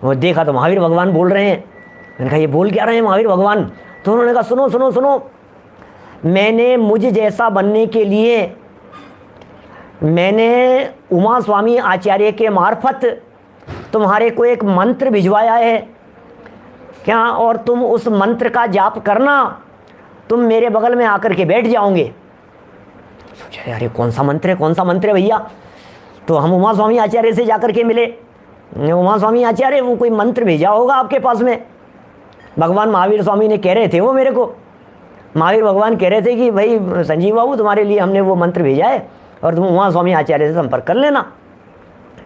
वो देखा तो महावीर भगवान बोल रहे हैं। मैंने कहा ये बोल क्या रहे हैं महावीर भगवान? तो उन्होंने कहा सुनो सुनो सुनो, मैंने मुझ जैसा बनने के लिए मैंने उमा स्वामी आचार्य के मार्फत तुम्हारे को एक मंत्र भिजवाया है क्या, और तुम उस मंत्र का जाप करना, तुम मेरे बगल में आकर के बैठ जाओगे। सोचा यार ये कौन सा मंत्र है, कौन सा मंत्र है भैया? तो हम उमा स्वामी आचार्य से जाकर के मिले। उमा स्वामी आचार्य वो कोई मंत्र भेजा होगा आपके पास में। भगवान महावीर स्वामी ने कह रहे थे वो मेरे को, महावीर भगवान कह रहे थे कि भाई संजीव बाबू तुम्हारे लिए हमने वो मंत्र भेजा है और तुम उमा स्वामी आचार्य से संपर्क कर लेना।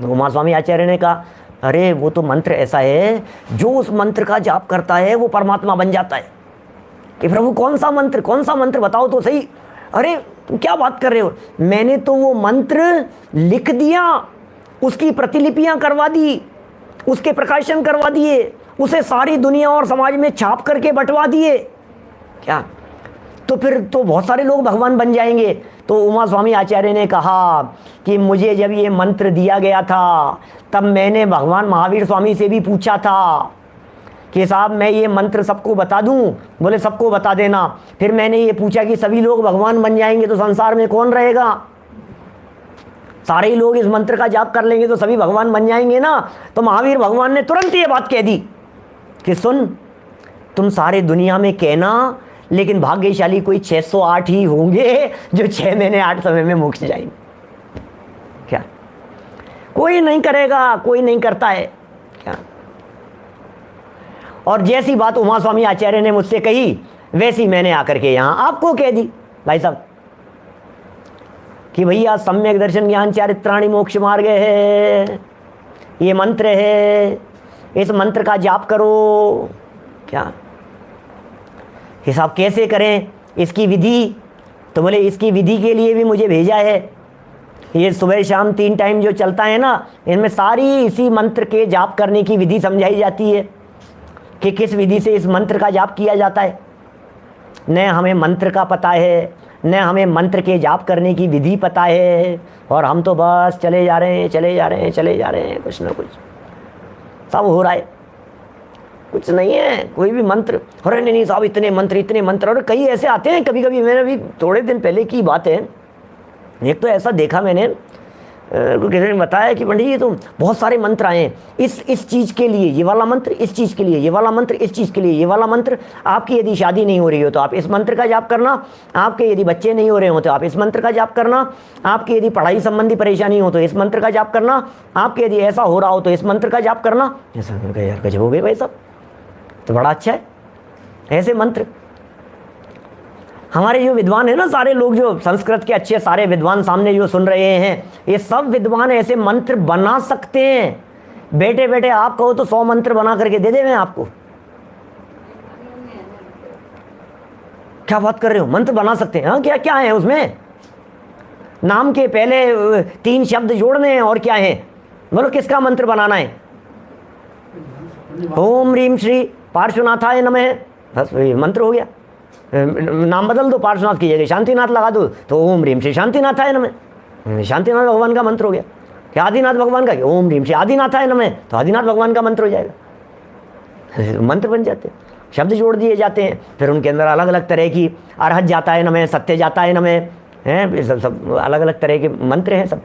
तो उमा स्वामी आचार्य ने कहा अरे वो तो मंत्र ऐसा है जो उस मंत्र का जाप करता है वो परमात्मा बन जाता है। कि प्रभु कौन सा मंत्र बताओ तो सही। अरे तुम क्या बात कर रहे हो? मैंने तो वो मंत्र लिख दिया, उसकी प्रतिलिपियां करवा दी, उसके प्रकाशन करवा दिए, उसे सारी दुनिया और समाज में छाप करके बंटवा दिए। क्या तो फिर तो बहुत सारे लोग भगवान बन जाएंगे। तो उमा स्वामी आचार्य ने कहा कि मुझे जब ये मंत्र दिया गया था तब मैंने भगवान महावीर स्वामी से भी पूछा था कि साहब मैं ये मंत्र सबको बता दूं? बोले सबको बता देना। फिर मैंने ये पूछा कि सभी लोग भगवान बन जाएंगे तो संसार में कौन रहेगा? सारे ही लोग इस मंत्र का जाप कर लेंगे तो सभी भगवान बन जाएंगे ना। तो महावीर भगवान ने तुरंत ये बात कह दी कि सुन, तुम सारे दुनिया में कहना, लेकिन भाग्यशाली कोई 608 ही होंगे जो 6 महीने 8 समय में मोक्ष जाएंगे। क्या कोई नहीं करेगा, कोई नहीं करता है क्या? और जैसी बात उमा स्वामी आचार्य ने मुझसे कही वैसी मैंने आकर के यहाँ आपको कह दी भाई साहब कि भैया सम्यक दर्शन ज्ञान चारित्राणि मोक्ष मार्ग है, ये मंत्र है, इस मंत्र का जाप करो। क्या हिसाब कैसे करें इसकी विधि? तो बोले इसकी विधि के लिए भी मुझे भेजा है। ये सुबह शाम 3 टाइम जो चलता है ना, इनमें सारी इसी मंत्र के जाप करने की विधि समझाई जाती है कि किस विधि से इस मंत्र का जाप किया जाता है। न हमें मंत्र का पता है, न हमें मंत्र के जाप करने की विधि पता है, और हम तो बस चले जा रहे हैं, चले जा रहे हैं, चले जा रहे हैं, कुछ ना कुछ सब हो रहा है, कुछ नहीं है कोई भी मंत्र। अरे नहीं साहब इतने मंत्र, और कई ऐसे आते हैं। कभी कभी मैंने अभी थोड़े दिन पहले की बात है, एक तो ऐसा देखा मैंने, किसी ने बताया कि पंडित जी तो बहुत सारे मंत्र आए हैं, इस चीज़ के लिए ये वाला मंत्र, इस चीज़ के लिए ये वाला मंत्र, इस चीज़ के लिए ये वाला मंत्र। आपकी यदि शादी नहीं हो रही हो तो आप इस मंत्र का जाप करना, आपके यदि बच्चे नहीं हो रहे हो तो आप इस मंत्र का जाप करना, आपकी यदि पढ़ाई संबंधी परेशानी हो तो इस मंत्र का जाप करना, आपके यदि ऐसा हो रहा हो तो इस मंत्र का जाप करना। ऐसा यार गजब हो गए भाई साहब, तो बड़ा अच्छा है ऐसे मंत्र। हमारे जो विद्वान है ना, सारे लोग जो संस्कृत के अच्छे सारे विद्वान सामने जो सुन रहे हैं, ये सब विद्वान ऐसे मंत्र बना सकते हैं। बेटे बेटे आप कहो तो 100 मंत्र बना करके दे दे मैं आपको। क्या बात कर रहे हो, मंत्र बना सकते हैं? हाँ, क्या क्या है उसमें? नाम के पहले 3 शब्द जोड़ने हैं, और क्या है? बोलो किसका मंत्र बनाना है? ओम ह्रीम श्री पार्श्वनाथाय नमः, बस मंत्र हो गया। नाम बदल दो, पार्श्वनाथ की जगह शांतिनाथ लगा दो तो ओम ह्रीम श्री शांतिनाथाय नमः, शांतिनाथ भगवान का मंत्र हो गया। क्या आदिनाथ भगवान का? ओम ह्रीम श्री आदिनाथाय नमः, तो आदिनाथ भगवान का मंत्र हो जाएगा। मंत्र बन जाते हैं, शब्द जोड़ दिए जाते हैं, फिर उनके अंदर अलग अलग तरह की अरहत जाता है नमः, सत्य जाता है नमः, हैं सब अलग अलग तरह के मंत्र हैं सब।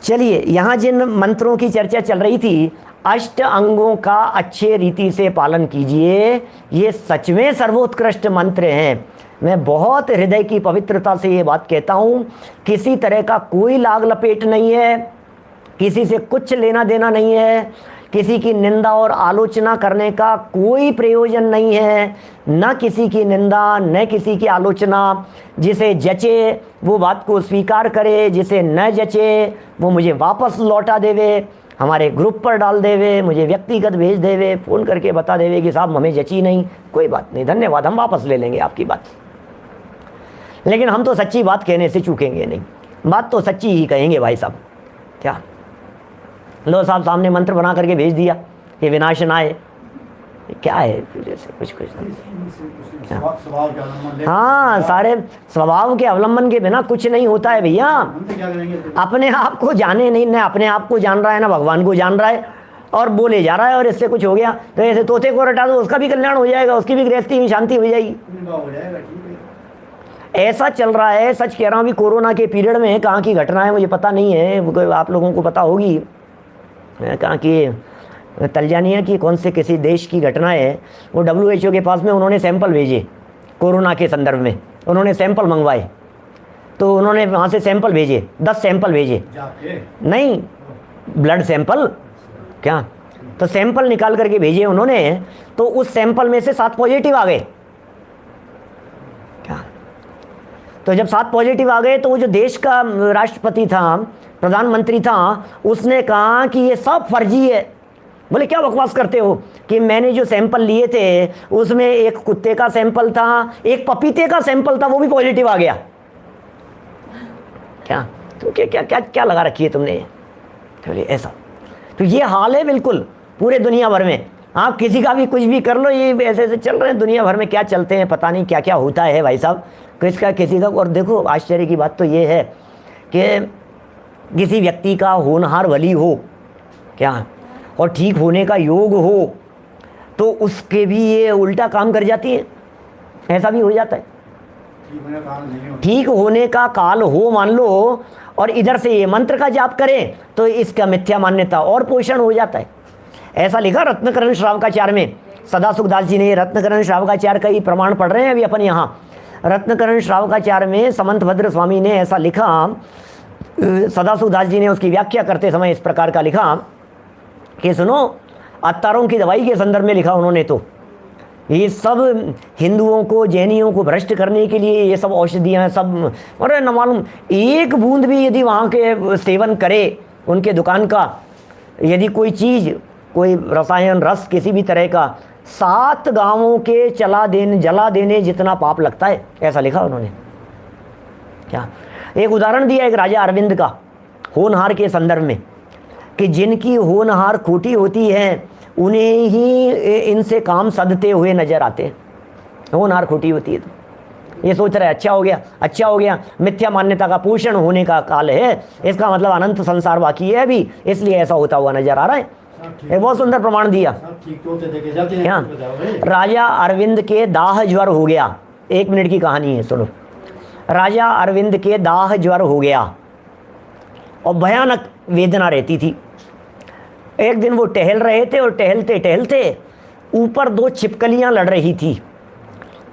चलिए, यहाँ जिन मंत्रों की चर्चा चल रही थी, 8 अंगों का अच्छे रीति से पालन कीजिए, ये सच में सर्वोत्कृष्ट मंत्र हैं। मैं बहुत हृदय की पवित्रता से ये बात कहता हूँ, किसी तरह का कोई लाग लपेट नहीं है, किसी से कुछ लेना देना नहीं है, किसी की निंदा और आलोचना करने का कोई प्रयोजन नहीं है, न किसी की निंदा न किसी की आलोचना। जिसे जचे वो बात को स्वीकार करे, जिसे न जचे वो मुझे वापस लौटा देवे, हमारे ग्रुप पर डाल देवे, मुझे व्यक्तिगत भेज देवे, फ़ोन करके बता देवे कि साहब हमें जची नहीं, कोई बात नहीं, धन्यवाद, हम वापस ले लेंगे आपकी बात। लेकिन हम तो सच्ची बात कहने से चूकेंगे नहीं, बात तो सच्ची ही कहेंगे भाई साहब। क्या लो साहब सामने मंत्र बना करके भेज दिया, ये विनाशनाय क्या है जैसे कुछ हाँ, सारे स्वभाव के अवलंबन के बिना कुछ नहीं होता है भैया। अपने आप को जाने नहीं, ना अपने आप को जान रहा है ना भगवान को जान रहा है, और बोले जा रहा है, और इससे कुछ हो गया तो ऐसे तोते को रटा दो, उसका भी कल्याण हो जाएगा, उसकी भी गृहस्थी में शांति हो जाएगी। ऐसा चल रहा है, सच कह रहा हूँ। अभी कोरोना के पीरियड में कहाँ की घटना है मुझे पता नहीं है, आप लोगों को पता होगी, कहाँ की तंजानिया की कौन से किसी देश की घटना है। वो WHO के पास में उन्होंने सैंपल भेजे कोरोना के संदर्भ में, उन्होंने सैंपल मंगवाए, तो उन्होंने वहाँ से सैंपल भेजे, 10 सैंपल भेजे, नहीं ब्लड सैंपल, क्या तो सैंपल निकाल करके भेजे उन्होंने, तो उस सैंपल में से 7 पॉजिटिव आ गए। क्या तो जब 7 पॉजिटिव आ गए तो वो जो देश का राष्ट्रपति था, प्रधानमंत्री था, उसने कहा कि ये सब फर्जी है। बोले क्या बकवास करते हो, कि मैंने जो सैंपल लिए थे उसमें एक कुत्ते का सैंपल था, एक पपीते का सैंपल था, वो भी पॉजिटिव आ गया। क्या तो क्या क्या क्या क्या लगा रखी है तुमने? बोले ऐसा, तो ये हाल है बिल्कुल पूरे दुनिया भर में। आप किसी का भी कुछ भी कर लो, ये ऐसे ऐसे चल रहे हैं दुनिया भर में, क्या चलते हैं पता नहीं, क्या क्या होता है भाई साहब, किसका किसी का। और देखो आश्चर्य की बात तो ये है कि किसी व्यक्ति का होनहार वली हो क्या, और ठीक होने का योग हो, तो उसके भी ये उल्टा काम कर जाती है, ऐसा भी हो जाता है। ठीक होने का काल हो मान लो, और इधर से ये मंत्र का जाप करें तो इसका मिथ्या मान्यता और पोषण हो जाता है। ऐसा लिखा रत्नकरण श्रावकाचार्य में, सदासुखदास जी ने रत्नकरण श्रावकाचार्य का ही प्रमाण पढ़ रहे हैं अभी अपन यहाँ। रत्नकरण श्रावकाचार्य में समंत भद्र स्वामी ने ऐसा लिखा, सदासुखदास जी ने उसकी व्याख्या करते समय इस प्रकार का लिखा कि सुनो, अत्तारों की दवाई के संदर्भ में लिखा उन्होंने, तो ये सब हिंदुओं को जैनियों को भ्रष्ट करने के लिए ये सब औषधियाँ हैं सब। अरे न मालूम एक बूंद भी यदि वहाँ के सेवन करे उनके दुकान का, यदि कोई चीज़, कोई रसायन रस किसी भी तरह का, 7 गांवों के जला देने जितना पाप लगता है, ऐसा लिखा उन्होंने। क्या एक उदाहरण दिया एक राजा अरविंद का होनहार के संदर्भ में, कि जिनकी होनहार खोटी होती है उन्हें ही इनसे काम सधते हुए नजर आते हैं, होनहार खोटी होती है तो। ये सोच रहा है अच्छा हो गया, अच्छा हो गया। मिथ्या मान्यता का पोषण होने का काल है, इसका मतलब अनंत संसार बाकी है अभी, इसलिए ऐसा होता हुआ नजर आ रहा है। एक बहुत सुंदर प्रमाण दिया। क्या? राजा अरविंद के दाह ज्वर हो गया। 1 मिनट की कहानी है, सुनो। राजा अरविंद के दाह ज्वर हो गया और भयानक वेदना रहती थी। एक दिन वो टहल रहे थे और टहलते टहलते ऊपर 2 छिपकलियां लड़ रही थी।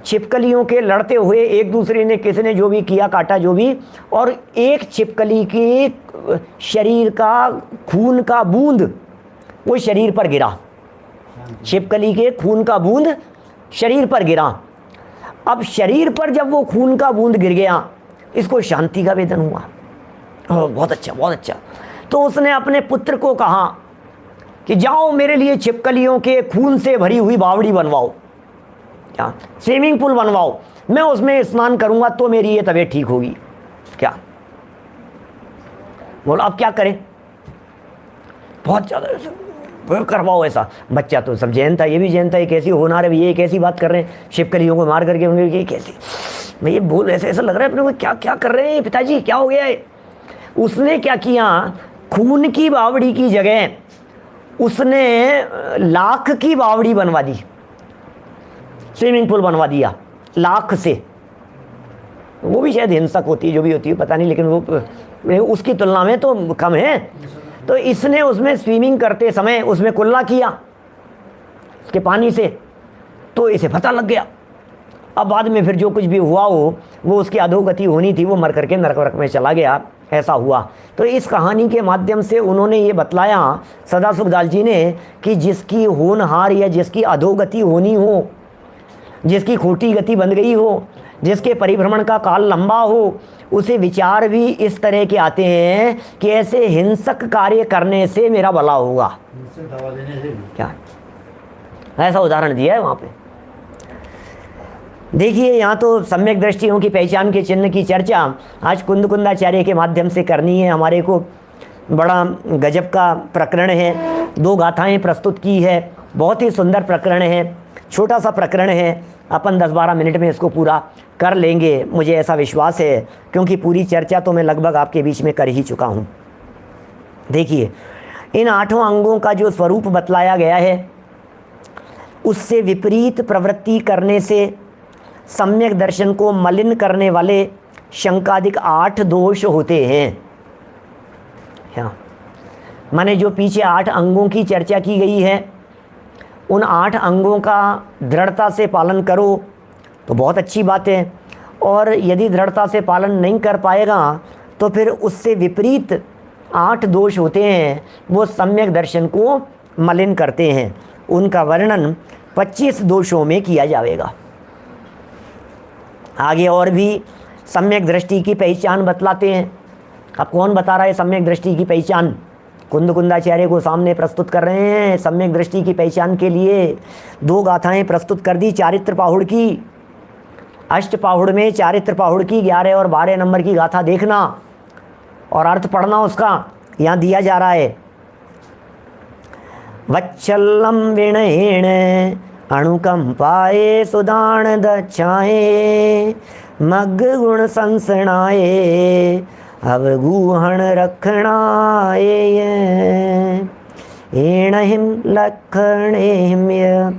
छिपकलियों के लड़ते हुए एक दूसरे ने किसने जो भी किया, काटा जो भी, और एक छिपकली के शरीर का खून का बूंद वो शरीर पर गिरा। छिपकली के खून का बूंद शरीर पर गिरा। अब शरीर पर जब वो खून का बूंद गिर गया, इसको शांति का वेदन हुआ। बहुत अच्छा, बहुत अच्छा। तो उसने अपने पुत्र को कहा कि जाओ मेरे लिए छिपकलियों के खून से भरी हुई बावड़ी बनवाओ, क्या स्विमिंग पूल बनवाओ, मैं उसमें स्नान करूंगा तो मेरी ये तबीयत ठीक होगी। क्या बोलो, अब क्या करें? बहुत ज़्यादा करवाओ ऐसा। बच्चा तो सब जैन था, ये भी जैन था, ये कैसी होनार है, ये कैसी बात कर रहे हैं, छिपकलियों को मार करके उनके, ये कैसी, मैं ये बोल ऐसे ऐसा लग रहा है अपने को, क्या क्या कर रहे हैं पिताजी, क्या हो गया है? उसने क्या किया, खून की बावड़ी की जगह उसने लाख की बावड़ी बनवा दी, स्विमिंग पूल बनवा दिया लाख से। वो भी शायद हिंसक होती है, जो भी होती है पता नहीं, लेकिन वो उसकी तुलना में तो कम है। तो इसने उसमें स्विमिंग करते समय उसमें कुल्ला किया उसके पानी से, तो इसे पता लग गया। अब बाद में फिर जो कुछ भी हुआ हो, वो उसकी अधोगति होनी थी, वो मर करके नरक में चला गया, ऐसा हुआ। तो इस कहानी के माध्यम से उन्होंने ये बतलाया सदा सुखदास जी ने कि जिसकी होनहार या जिसकी अधोगति होनी हो, जिसकी खोटी गति बन गई हो, जिसके परिभ्रमण का काल लंबा हो, उसे विचार भी इस तरह के आते हैं कि ऐसे हिंसक कार्य करने से मेरा भला होगा। क्या ऐसा उदाहरण दिया है वहाँ पे। देखिए यहाँ तो सम्यक दृष्टियों की पहचान के चिन्ह की चर्चा आज कुंदकुंदाचार्य के माध्यम से करनी है हमारे को। बड़ा गजब का प्रकरण है, 2 गाथाएं प्रस्तुत की है, बहुत ही सुंदर प्रकरण है, छोटा सा प्रकरण है, अपन 10-12 मिनट में इसको पूरा कर लेंगे, मुझे ऐसा विश्वास है, क्योंकि पूरी चर्चा तो मैं लगभग आपके बीच में कर ही चुका हूँ। देखिए इन 8 अंगों का जो स्वरूप बतलाया गया है, उससे विपरीत प्रवृत्ति करने से सम्यक दर्शन को मलिन करने वाले शंकादिक 8 दोष होते हैं। क्या माने जो पीछे 8 अंगों की चर्चा की गई है, उन 8 अंगों का दृढ़ता से पालन करो तो बहुत अच्छी बात है, और यदि दृढ़ता से पालन नहीं कर पाएगा तो फिर उससे विपरीत 8 दोष होते हैं, वो सम्यक दर्शन को मलिन करते हैं। उनका वर्णन 25 दोषों में किया जाएगा। आगे और भी सम्यक दृष्टि की पहचान बतलाते हैं। अब कौन बता रहा है सम्यक दृष्टि की पहचान? कुंदकुंदाचार्य को सामने प्रस्तुत कर रहे हैं। सम्यक दृष्टि की पहचान के लिए 2 गाथाएं प्रस्तुत कर दी चारित्र पाहुड़ की। अष्ट पाहुड़ में चारित्र पाहुड़ की 11 और 12 नंबर की गाथा देखना और अर्थ पढ़ना उसका, यहाँ दिया जा रहा है। वत्सल्लम विणहेण अणुकंपाए सुदान दक्षाए मग गुण संसणाए अवगूहण रखणाए एणहिम लखणेहिम्य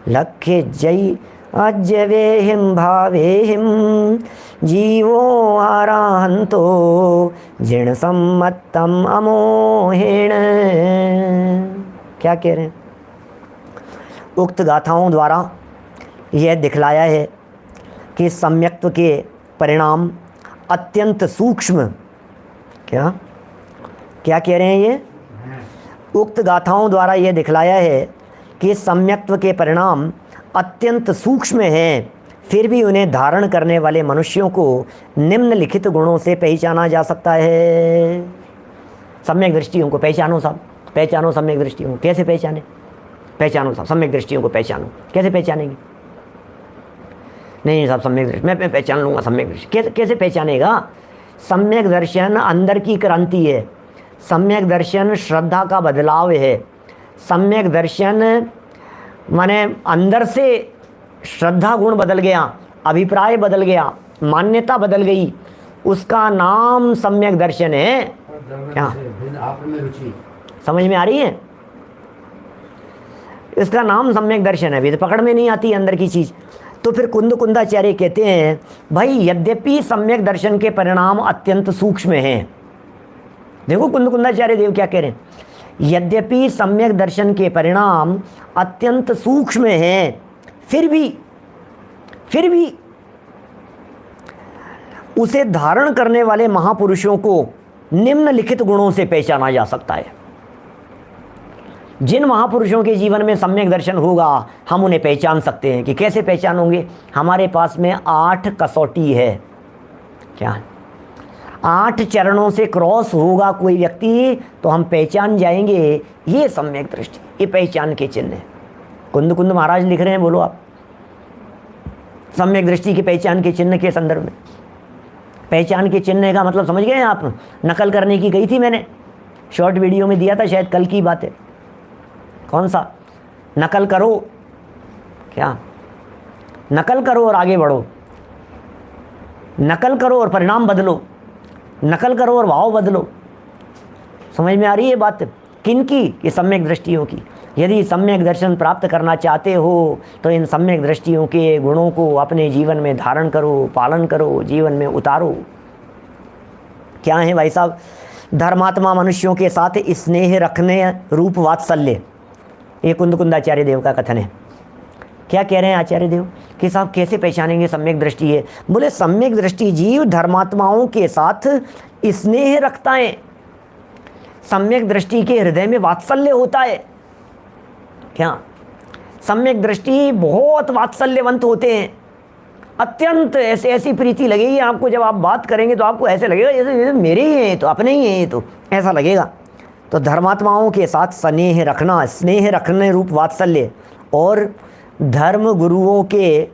लख्य जय अज्यवेहिम भावेहिम जीवो आराहंतो जिण सम्मत्तम अमोहेण। क्या कह रहे हैं? उक्त गाथाओं द्वारा यह दिखलाया है कि सम्यक्त्व के परिणाम अत्यंत सूक्ष्म, क्या क्या कह रहे हैं ये? उक्त गाथाओं द्वारा यह दिखलाया है कि सम्यक्त्व के परिणाम अत्यंत सूक्ष्म हैं, फिर भी उन्हें धारण करने वाले मनुष्यों को निम्नलिखित गुणों से पहचाना जा सकता है। सम्यक दृष्टियों को पहचानो साहब, पहचानो सम्यक दृष्टियों को। कैसे पहचाने? पहचानो साहब, सम्यक दृष्टियों को पहचानो। कैसे पहचानेंगे? नहीं साहब सम्यक दृष्टि मैं पहचान लूँगा सम्यक दृष्टि। कैसे पहचानेगा? सम्यक दर्शन अंदर की क्रांति है, सम्यक दर्शन श्रद्धा का बदलाव है, सम्यक दर्शन माने अंदर से श्रद्धा गुण बदल गया अभिप्राय बदल गया, मान्यता बदल गई, उसका नाम सम्यक दर्शन है। क्या समझ में आ रही है? इसका नाम सम्यक दर्शन है। वेद पकड़ में नहीं आती अंदर की चीज। तो फिर कुंदाचार्य कहते हैं भाई यद्यपि सम्यक दर्शन के परिणाम अत्यंत सूक्ष्म हैं। देखो कुंदाचार्य देव क्या कह रहे हैं, यद्यपि सम्यक दर्शन के परिणाम अत्यंत सूक्ष्म हैं, फिर भी उसे धारण करने वाले महापुरुषों को निम्नलिखित गुणों से पहचाना जा सकता है। जिन महापुरुषों के जीवन में सम्यक दर्शन होगा हम उन्हें पहचान सकते हैं। कि कैसे पहचानोगे? हमारे पास में 8 कसौटी है। क्या 8 चरणों से क्रॉस होगा कोई व्यक्ति तो हम पहचान जाएंगे ये सम्यक दृष्टि, ये पहचान के चिन्ह है। कुंद महाराज लिख रहे हैं, बोलो आप, सम्यक दृष्टि की पहचान के चिन्ह के संदर्भ में। पहचान के चिन्ह का मतलब समझ गए आप? नकल करने की गई थी मैंने, शॉर्ट वीडियो में दिया था, शायद कल की बात है। कौन सा? नकल करो। क्या? नकल करो और आगे बढ़ो, नकल करो और परिणाम बदलो, नकल करो और भाव बदलो। समझ में आ रही है बात? किनकी? ये सम्यक दृष्टियों की। यदि सम्यक दर्शन प्राप्त करना चाहते हो तो इन सम्यक दृष्टियों के गुणों को अपने जीवन में धारण करो, पालन करो, जीवन में उतारो। क्या है भाई साहब? धर्मात्मा मनुष्यों के साथ स्नेह रखने रूप वात्सल्य। ये कुंदाचार्य देव का कथन है। क्या कह रहे हैं आचार्य देव कि साहब कैसे पहचानेंगे सम्यक दृष्टि है? बोले सम्यक दृष्टि जीव धर्मात्माओं के साथ स्नेह रखता है। सम्यक दृष्टि के हृदय में वात्सल्य होता है। क्या? सम्यक दृष्टि बहुत वात्सल्यवंत होते हैं, अत्यंत ऐसी प्रीति लगेगी आपको। जब आप बात करेंगे तो आपको ऐसे लगेगा जैसे मेरे ही हैं, तो अपने ही हैं, तो ऐसा लगेगा। तो धर्मात्माओं के साथ स्नेह रखना, स्नेह रखने रूप वात्सल्य, और धर्म गुरुओं के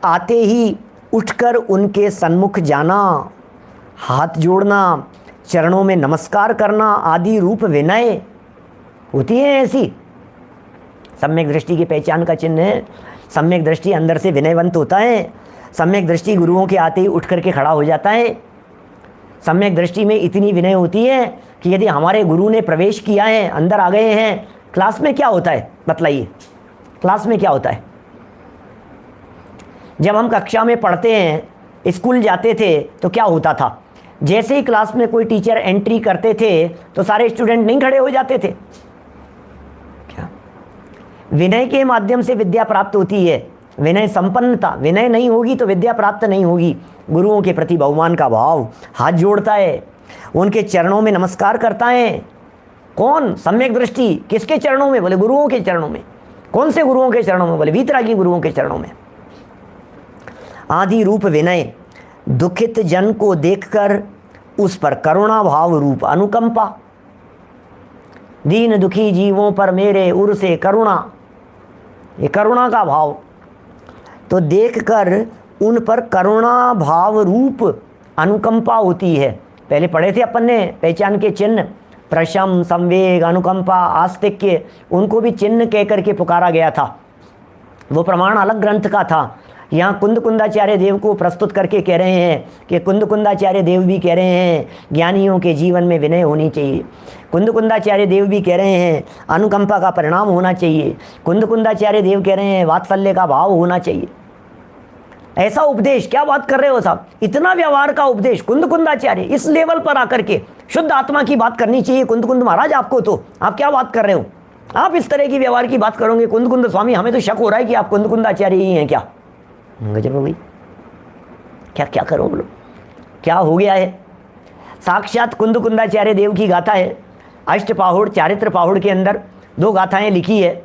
आते ही उठकर उनके सन्मुख जाना, हाथ जोड़ना, चरणों में नमस्कार करना आदि रूप विनय होती है। ऐसी सम्यक दृष्टि की पहचान का चिन्ह है। सम्यक दृष्टि अंदर से विनयवंत होता है। सम्यक दृष्टि गुरुओं के आते ही उठ करके खड़ा हो जाता है। सम्यक दृष्टि में इतनी विनय होती है कि यदि हमारे गुरु ने प्रवेश किया है, अंदर आ गए हैं, क्लास में क्या होता है बतलाइए? क्लास में क्या होता है? जब हम कक्षा में पढ़ते हैं, स्कूल जाते थे, तो क्या होता था? जैसे ही क्लास में कोई टीचर एंट्री करते थे तो सारे स्टूडेंट नहीं खड़े हो जाते थे? क्या? विनय के माध्यम से विद्या प्राप्त होती है। विनय संपन्नता, विनय नहीं होगी तो विद्या प्राप्त नहीं होगी। गुरुओं के प्रति बहुमान का भाव, हाथ जोड़ता है, उनके चरणों में नमस्कार करता है। कौन? सम्यक दृष्टि। किसके चरणों में? बोले गुरुओं के चरणों में। कौन से गुरुओं के चरणों में? बोले वीतरागी गुरुओं के चरणों में। आदि रूप विनय, दुखित जन को देखकर उस पर करुणा भाव रूप अनुकंपा। दीन दुखी जीवों पर मेरे उर से करुणा, ये करुणा का भाव। तो देखकर उन पर करुणा भाव रूप अनुकंपा होती है। पहले पढ़े थे अपन ने पहचान के चिन्ह, प्रशम, संवेग, अनुकंपा, आस्तिक्य, उनको भी चिन्ह कह करके पुकारा गया था। वो प्रमाण अलग ग्रंथ का था। यहाँ कुंदाचार्य देव को प्रस्तुत करके कह रहे हैं कि कुंदाचार्य देव भी कह रहे हैं ज्ञानियों के जीवन में विनय होनी चाहिए। कुंदाचार्य देव भी कह रहे हैं अनुकंपा का परिणाम होना चाहिए। कुंदाचार्य देव कह रहे हैं वात्सल्य का भाव होना चाहिए। ऐसा उपदेश, क्या बात कर रहे हो साहब? इतना व्यवहार का उपदेश कुंदाचार्य इस लेवल पर आकर के शुद्ध आत्मा की बात करनी चाहिए कुंद महाराज आपको। तो आप क्या बात कर रहे हो? आप इस तरह की व्यवहार की बात करोगे कुंद स्वामी? हमें तो शक हो रहा है कि आप कुंदाचार्य ही हैं क्या। गजब हो गई। क्या क्या करो बोलो, क्या हो गया है? साक्षात कुंदाचार्य देव की गाथा है। अष्टपाहुड़, चारित्र पाहुड़ के अंदर 2 गाथाएं लिखी है।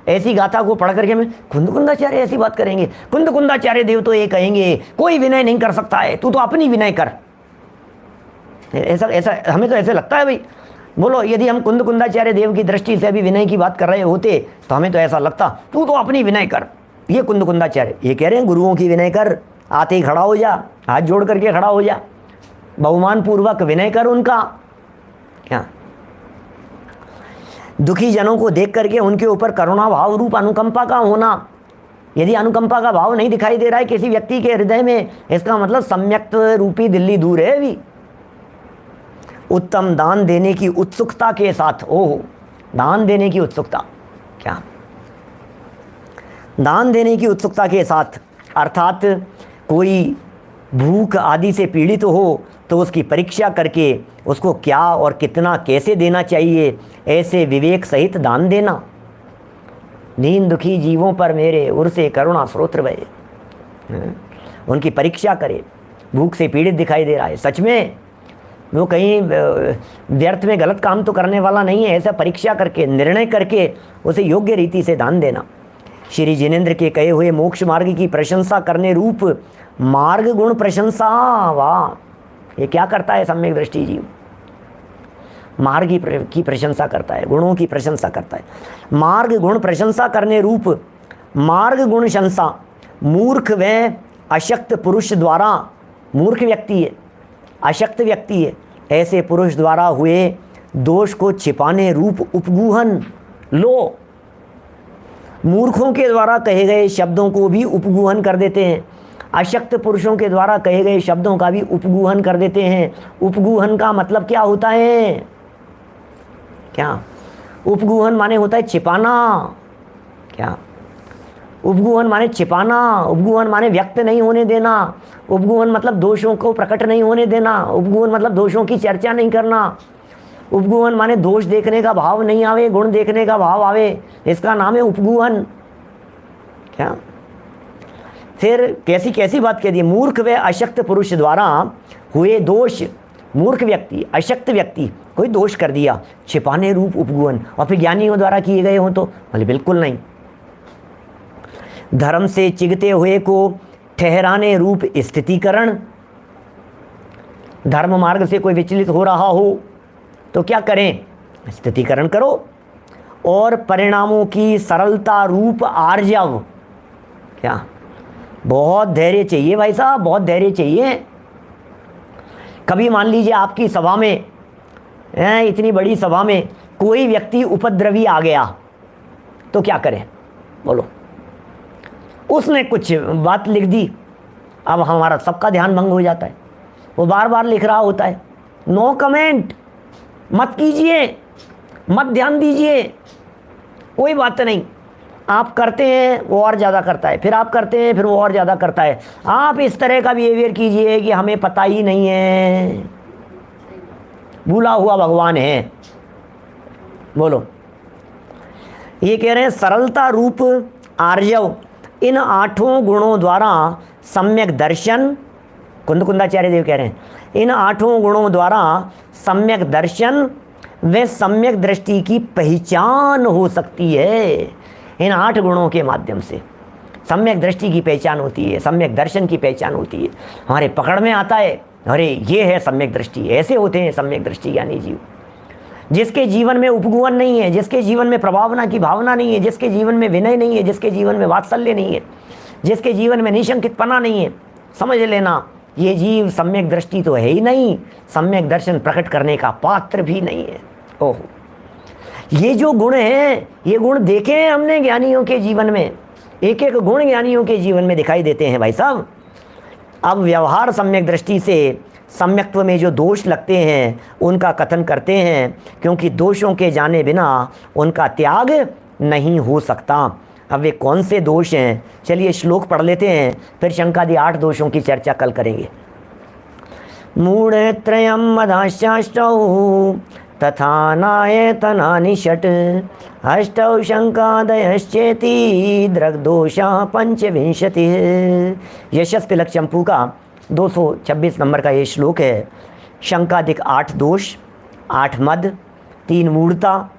ऐसी गाथा को पढ़ करके में कुंदाचार्य ऐसी बात करेंगे? कुंदाचार्य देव तो ये कहेंगे कोई विनय नहीं कर सकता है, तू तो अपनी विनय कर। ऐसा हमें तो ऐसे लगता है भाई। बोलो, यदि हम कुंदाचार्य देव की दृष्टि से अभी विनय की बात कर रहे होते तो हमें तो ऐसा लगता तू तो अपनी विनय कर। ये कुंदाचार्य ये कह रहे हैं गुरुओं की विनय कर, आते ही खड़ा हो जा, हाथ जोड़ करके खड़ा हो जा, बहुमान पूर्वक विनय कर उनका। क्या? दुखी जनों को देख करके उनके ऊपर करुणा भाव रूप अनुकंपा का होना, यदि अनुकंपा का भाव नहीं दिखाई दे रहा है किसी व्यक्ति के हृदय में, इसका मतलब सम्यक्त्व रूपी दिल्ली दूर है अभी। उत्तम दान देने की उत्सुकता के साथ, ओह दान देने की उत्सुकता, क्या दान देने की उत्सुकता के साथ, अर्थात कोई भूख आदि से पीड़ित हो तो उसकी परीक्षा करके उसको क्या और कितना कैसे देना चाहिए, ऐसे विवेक सहित दान देना। दीन दुखी जीवों पर मेरे उर से करुणा स्रोत बहे, उनकी परीक्षा करे। भूख से पीड़ित दिखाई दे रहा है, सच में वो कहीं व्यर्थ में गलत काम तो करने वाला नहीं है, ऐसा परीक्षा करके निर्णय करके उसे योग्य रीति से दान देना। श्री जिनेंद्र के कहे हुए मोक्ष मार्ग की प्रशंसा करने रूप मार्ग गुण प्रशंसा, वाह ये क्या करता है सम्यक दृष्टि जीव, मार्ग की प्रशंसा करता है, गुणों की प्रशंसा करता है। मार्ग गुण प्रशंसा करने रूप मार्ग गुण शंसा मूर्ख व अशक्त पुरुष द्वारा, मूर्ख व्यक्ति है, अशक्त व्यक्ति है, ऐसे पुरुष द्वारा हुए दोष को छिपाने रूप उपगूहन। लो, मूर्खों के द्वारा कहे गए शब्दों को भी उपगूहन कर देते हैं, अशक्त पुरुषों के द्वारा कहे गए शब्दों का भी उपगूहन कर देते हैं। उपगूहन का मतलब क्या होता है, क्या उपगूहन माने होता है छिपाना, क्या उपगूहन माने छिपाना, उपगूहन माने व्यक्त नहीं होने देना, उपगूहन मतलब दोषों को प्रकट नहीं होने देना, उपगूहन मतलब दोषों की चर्चा नहीं करना, उपगूहन माने दोष देखने का भाव नहीं आवे, गुण देखने का भाव आवे, इसका नाम है उपगूहन। क्या फिर कैसी कैसी बात कह दी, मूर्ख व अशक्त पुरुष द्वारा हुए दोष, मूर्ख व्यक्ति अशक्त व्यक्ति कोई दोष कर दिया, छिपाने रूप उपगूहन, और फिर ज्ञानियों द्वारा किए गए हों तो बोले बिल्कुल नहीं। धर्म से चिगते हुए को ठहराने रूप स्थितिकरण, धर्म मार्ग से कोई विचलित हो रहा हो तो क्या करें, स्थितिकरण करो। और परिणामों की सरलता रूप आर्जव, क्या बहुत धैर्य चाहिए भाई साहब, बहुत धैर्य चाहिए। कभी मान लीजिए आपकी सभा में, इतनी बड़ी सभा में कोई व्यक्ति उपद्रवी आ गया तो क्या करें, बोलो। उसने कुछ बात लिख दी, अब हमारा सबका ध्यान भंग हो जाता है, वो बार बार लिख रहा होता है, नो कमेंट, मत कीजिए, मत ध्यान दीजिए, कोई बात नहीं। आप करते हैं वो और ज़्यादा करता है, फिर आप करते हैं फिर वो और ज़्यादा करता है। आप इस तरह का बिहेवियर कीजिए कि हमें पता ही नहीं है, भूला हुआ भगवान है। बोलो, ये कह रहे हैं सरलता रूप आर्जव, इन 8 गुणों द्वारा सम्यक दर्शन, कुंदाचार्य देव कह रहे हैं इन 8 गुणों द्वारा सम्यक दर्शन व सम्यक दृष्टि की पहचान हो सकती है। इन 8 गुणों के माध्यम से सम्यक दृष्टि की पहचान होती है, सम्यक दर्शन की पहचान होती है। हमारे पकड़ में आता है, अरे ये है सम्यक दृष्टि, ऐसे होते हैं सम्यक दृष्टि ज्ञानी जीव। जिसके जीवन में उपगुहन नहीं है, जिसके जीवन में प्रभावना की भावना नहीं है, जिसके जीवन में विनय नहीं है, जिसके जीवन में वात्सल्य नहीं है, जिसके जीवन में निशंकितपना नहीं है, समझ लेना ये जीव सम्यक दृष्टि तो है ही नहीं, सम्यक दर्शन प्रकट करने का पात्र भी नहीं है। ओह, ये जो गुण हैं, ये गुण देखे हैं हमने ज्ञानियों के जीवन में, एक एक गुण ज्ञानियों के जीवन में दिखाई देते हैं भाई साहब। अब व्यवहार सम्यक दृष्टि से सम्यक्त्व में जो दोष लगते हैं उनका कथन करते हैं, क्योंकि दोषों के जाने बिना उनका त्याग नहीं हो सकता। अब वे कौन से दोष हैं, चलिए श्लोक पढ़ लेते हैं, फिर शंकादि 8 दोषों की चर्चा कल करेंगे। मूढ़त्रयं मदाश्चाष्टौ तथा नायतनानि षट्, अष्टौ शंकादयश्चेति दृग्दोषा 25। यशस्वी तिलक चंपू का 226 नंबर का ये श्लोक है। शंकादिक 8 दोष, 8 मद, 3 मूढ़ता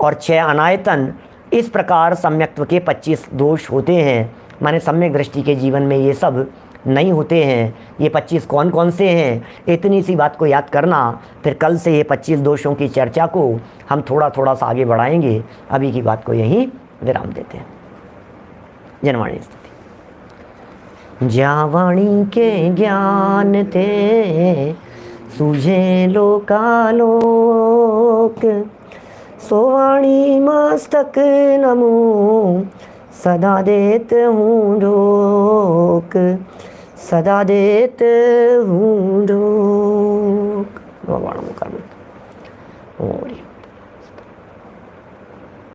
और 6 अनायतन, इस प्रकार सम्यक्त्व के 25 दोष होते हैं। माने सम्यक दृष्टि के जीवन में ये सब नहीं होते हैं। ये 25 कौन कौन से हैं, इतनी सी बात को याद करना, फिर कल से ये 25 दोषों की चर्चा को हम थोड़ा थोड़ा सा आगे बढ़ाएंगे। अभी की बात को यहीं विराम देते हैं। जनवाणी स्तुति। जावाणी के ज्ञान थे सूझे लोकालोक, सोवाणी मस्तक नमो सदा देत हूँ ढोक, सदा देत हूँ ढोक। भगवान कर्म।